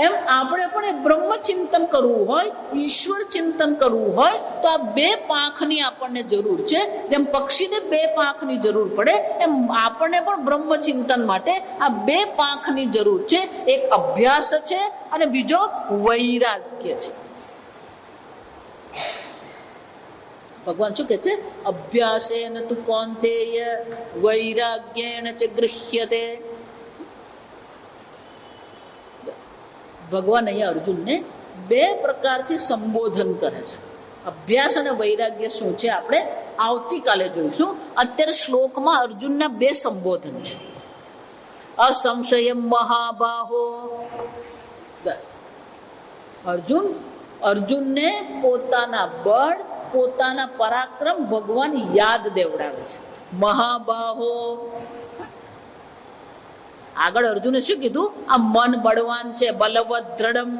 એમ આપણે પણ બ્રહ્મ ચિંતન કરવું હોય, ઈશ્વર ચિંતન કરવું હોય, તો આ બે પાંખની આપણને જરૂર છે. જેમ પક્ષીને બે પાંખની જરૂર પડે, એમ આપણને પણ બ્રહ્મ ચિંતન માટે આ બે પાંખની જરૂર છે. એક અભ્યાસ છે અને બીજો વૈરાગ્ય છે. ભગવાન શું કે છે? અભ્યાસેન તુ કૌંતેય વૈરાગ્યેણ ચ ગૃહ્યતે. ભગવાન અહીંયા અર્જુનને બે પ્રકારથી સંબોધન કરે છે. અભ્યાસ અને વૈરાગ્ય શું છે આપણે આવતીકાલે જોઈશું. અત્યારે શ્લોકમાં અર્જુનના બે સંબોધન છે. અસંશય મહાબાહો. અર્જુનને પોતાના બળ, પોતાના પરાક્રમ ભગવાન યાદ દેવડાવે છે. મહાબાહો. આગળ અર્જુને શું કીધું? આ મન બળવાન છે, બલવત દ્રઢમ.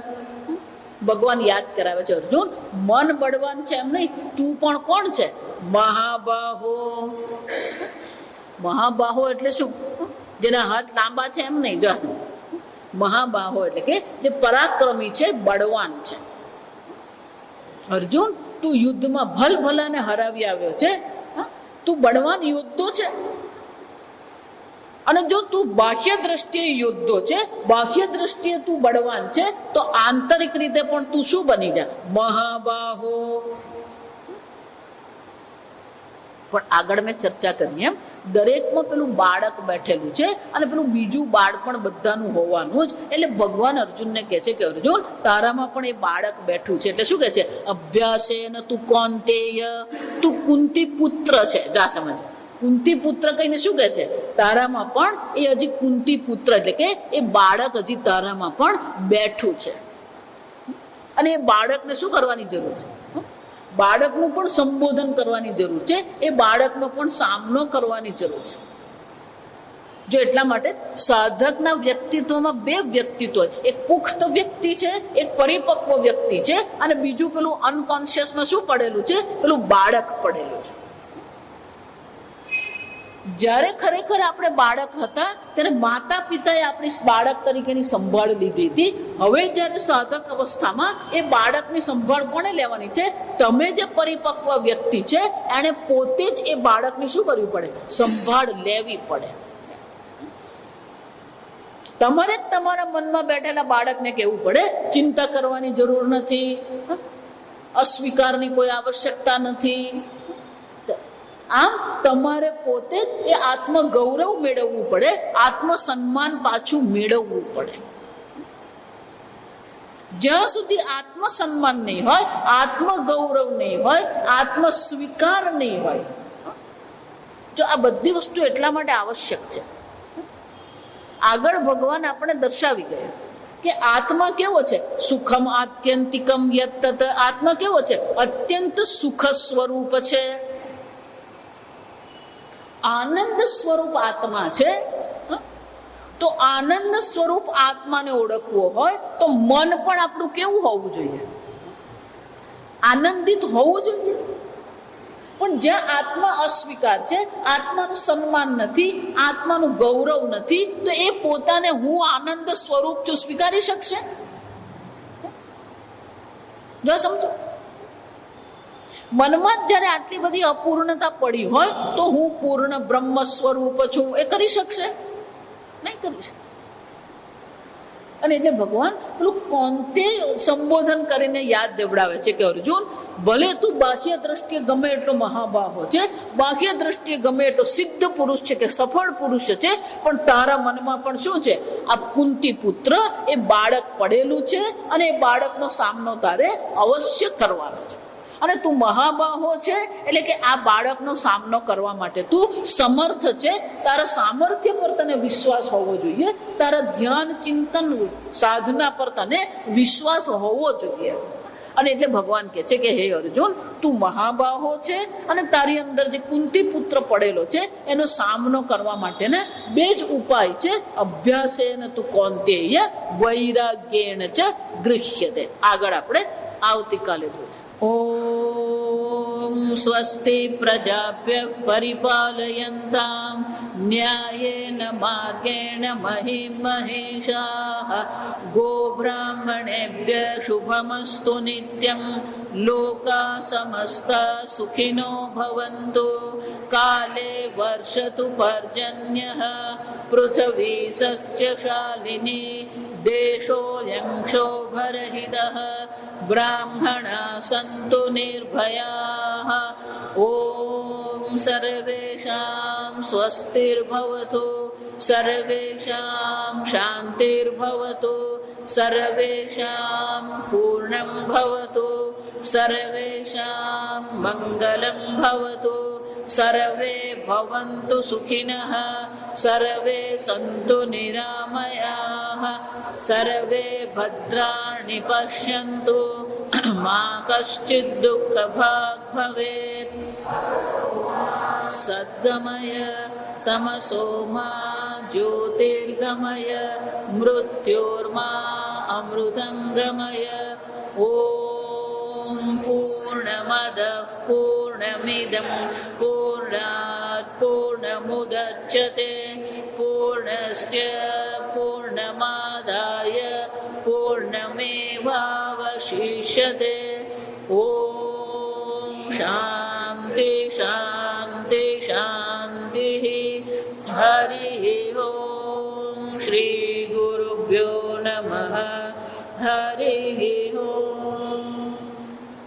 ભગવાન યાદ કરાવે છે, અર્જુન મન બળવાન છે એમ નહીં, તું પણ કોણ છે? મહાબાહો. મહાબાહો એટલે શું? જેના હાથ લાંબા છે એમ નહીં. જો મહાબાહો એટલે કે જે પરાક્રમી છે, બળવાન છે. અર્જુન તું યુદ્ધમાં ભલભલાને હરાવી આવ્યો છે, તું બળવાન યોદ્ધો છે. અને જો તું બાહ્ય દ્રષ્ટિએ યોદ્ધો છે, બાહ્ય દ્રષ્ટિએ તું બળવાન છે, તો આંતરિક રીતે પણ તું શું બની જા? મહાબાહો. પણ આગળ મેં ચર્ચા કરી એમ દરેકમાં પેલું બાળક બેઠેલું છે અને પેલું બીજું બાળપણ બધાનું હોવાનું જ. એટલે ભગવાન અર્જુનને કહે છે કે અર્જુન તારામાં પણ એ બાળક બેઠું છે. એટલે શું કહે છે? અભ્યાસેન તું કૌંતેય, તું કુંતી પુત્ર છે. જા સમજ. કુંતી પુત્ર કહીને શું કહે છે? તારામાં પણ એ હજી કુંતી પુત્ર એટલે કે એ બાળક હજી તારામાં પણ બેઠું છે. અને એ બાળકને શું કરવાની જરૂર છે? બાળકનું પણ સંબોધન કરવાની જરૂર છે, એ બાળકનો પણ સામનો કરવાની જરૂર છે. જો એટલા માટે સાધકના વ્યક્તિત્વમાં બે વ્યક્તિત્વ હોય, એક પુખ્ત વ્યક્તિ છે, એક પરિપક્વ વ્યક્તિ છે, અને બીજું પેલું અનકોન્શિયસમાં શું પડેલું છે? પેલું બાળક પડેલું છે. જ્યારે ખરેખર આપણે બાળક હતા ત્યારે માતા પિતાએ આપણી બાળક તરીકેની સંભાળ લીધી હતી. હવે જ્યારે સાધક અવસ્થામાં એ બાળકની સંભાળ કોને લેવાની છે? તમે જે પરિપક્વ વ્યક્તિ છે એને પોતે જ એ બાળકની શું કરવી પડે? સંભાળ લેવી પડે. તમારે જ તમારા મનમાં બેઠેલા બાળકને કહેવું પડે ચિંતા કરવાની જરૂર નથી, અસ્વીકારની કોઈ આવશ્યકતા નથી. આમ તમારે પોતે જ એ આત્મગૌરવ મેળવવું પડે, આત્મસન્માન પાછું મેળવવું પડે. જ્યાં સુધી આત્મસન્માન નહીં હોય, આત્મગૌરવ નહીં હોય, આત્મસ્વીકાર નહીં હોય, જો આ બધી વસ્તુ એટલા માટે આવશ્યક છે. આગળ ભગવાન આપણે દર્શાવી ગયા કે આત્મા કેવો છે? સુખમ આત્યંતિકમ યત્તત. આત્મા કેવો છે? અત્યંત સુખ સ્વરૂપ છે, આનંદ સ્વરૂપ આત્મા છે. તો આનંદ સ્વરૂપ આત્માને ઓળખવો હોય તો મન પણ આપણું કેવું હોવું જોઈએ? આનંદિત હોવું જોઈએ. પણ જ્યાં આત્મા અસ્વીકાર છે, આત્માનું સન્માન નથી, આત્માનું ગૌરવ નથી, તો એ પોતાને હું આનંદ સ્વરૂપ છું સ્વીકારી શકશે? જો સમજો, મનમાં જ જયારે આટલી બધી અપૂર્ણતા પડી હોય તો હું પૂર્ણ બ્રહ્મ સ્વરૂપ છું એ કરી શકશે? નહીં કરી શકે. અને એટલે ભગવાન પેલું કોંતે સંબોધન કરીને યાદ દેવડાવે છે કે અર્જુન ભલે તું બાહ્ય દ્રષ્ટિએ ગમે એટલો મહાબાહો છે, બાહ્ય દ્રષ્ટિએ ગમે એટલો સિદ્ધ પુરુષ છે કે સફળ પુરુષ છે, પણ તારા મનમાં પણ શું છે? આ કુંતી પુત્ર એ બાળક પડેલું છે અને એ બાળકનો સામનો તારે અવશ્ય કરવાનો છે. અને તું મહાબાહો છે એટલે કે આ બાળકનો સામનો કરવા માટે તું સમર્થ છે. તારા સામર્થ્ય પર તને વિશ્વાસ હોવો જોઈએ, તારા ધ્યાન ચિંતન સાધના પર તને વિશ્વાસ હોવો જોઈએ. અને એટલે ભગવાન કહે છે કે હે અર્જુન તું મહાબાહો છે અને તારી અંદર જે કુંતી પુત્ર પડેલો છે એનો સામનો કરવા માટેને બે જ ઉપાય છે. અભ્યાસેન તું કૌંતેય વૈરાગ્યેન ચ ગૃહ્યતે. આગળ આપણે આવતીકાલે જોઈશું. ઓમ સ્વસ્તિ પ્રજાભ્ય પરિપાલયન્તામ ન્યાયેન માર્ગેણ મહિમ મહેશાઃ ગોબ્રાહ્મણેભ્ય શુભમસ્તુ નિત્યં લોકા સમસ્તા સુખિનો ભવન્તુ કાલે વર્ષતુ પર્જન્યઃ પૃથ્વી સસ્યશાલિની દેશોऽયં ક્ષોભરહિતઃ બ્રાહ્મણા સંતુ નિર્ભયાઃ. ઓમ સર્વેષાં સ્વસ્તિર્ભવતુ, સર્વેષાં શાંતિર્ભવતુ, સર્વેષાં પૂર્ણં ભવતુ, સર્વેષાં મંગલં ભવતુ, સર્વે ભવन्तુ સુખિનઃ, સર્વે સन्तુ નિરામયાઃ, સર્વે ભદ્રાણિ પશ્યन्तુ મા કશ્ચિદ દુઃખભાગ ભવેત. સદ્ગમય તમસો મા જ્યોતિર્ગમય મૃત્યોર્મા અમૃતંગમય ઓમ પૂર્ણમદઃ પૂર્ણમિદં પૂર્ણાત પૂર્ણમુદચ્યતે પૂર્ણસ્ય પૂર્ણમાદાય પૂર્ણમેવાવશિષ્યતે. ઓમ શાંતિ શાંતિ શાંતિ. હરિ ઓમ. શ્રી ગુરુભ્યો નમઃ. હરિ ઓમ.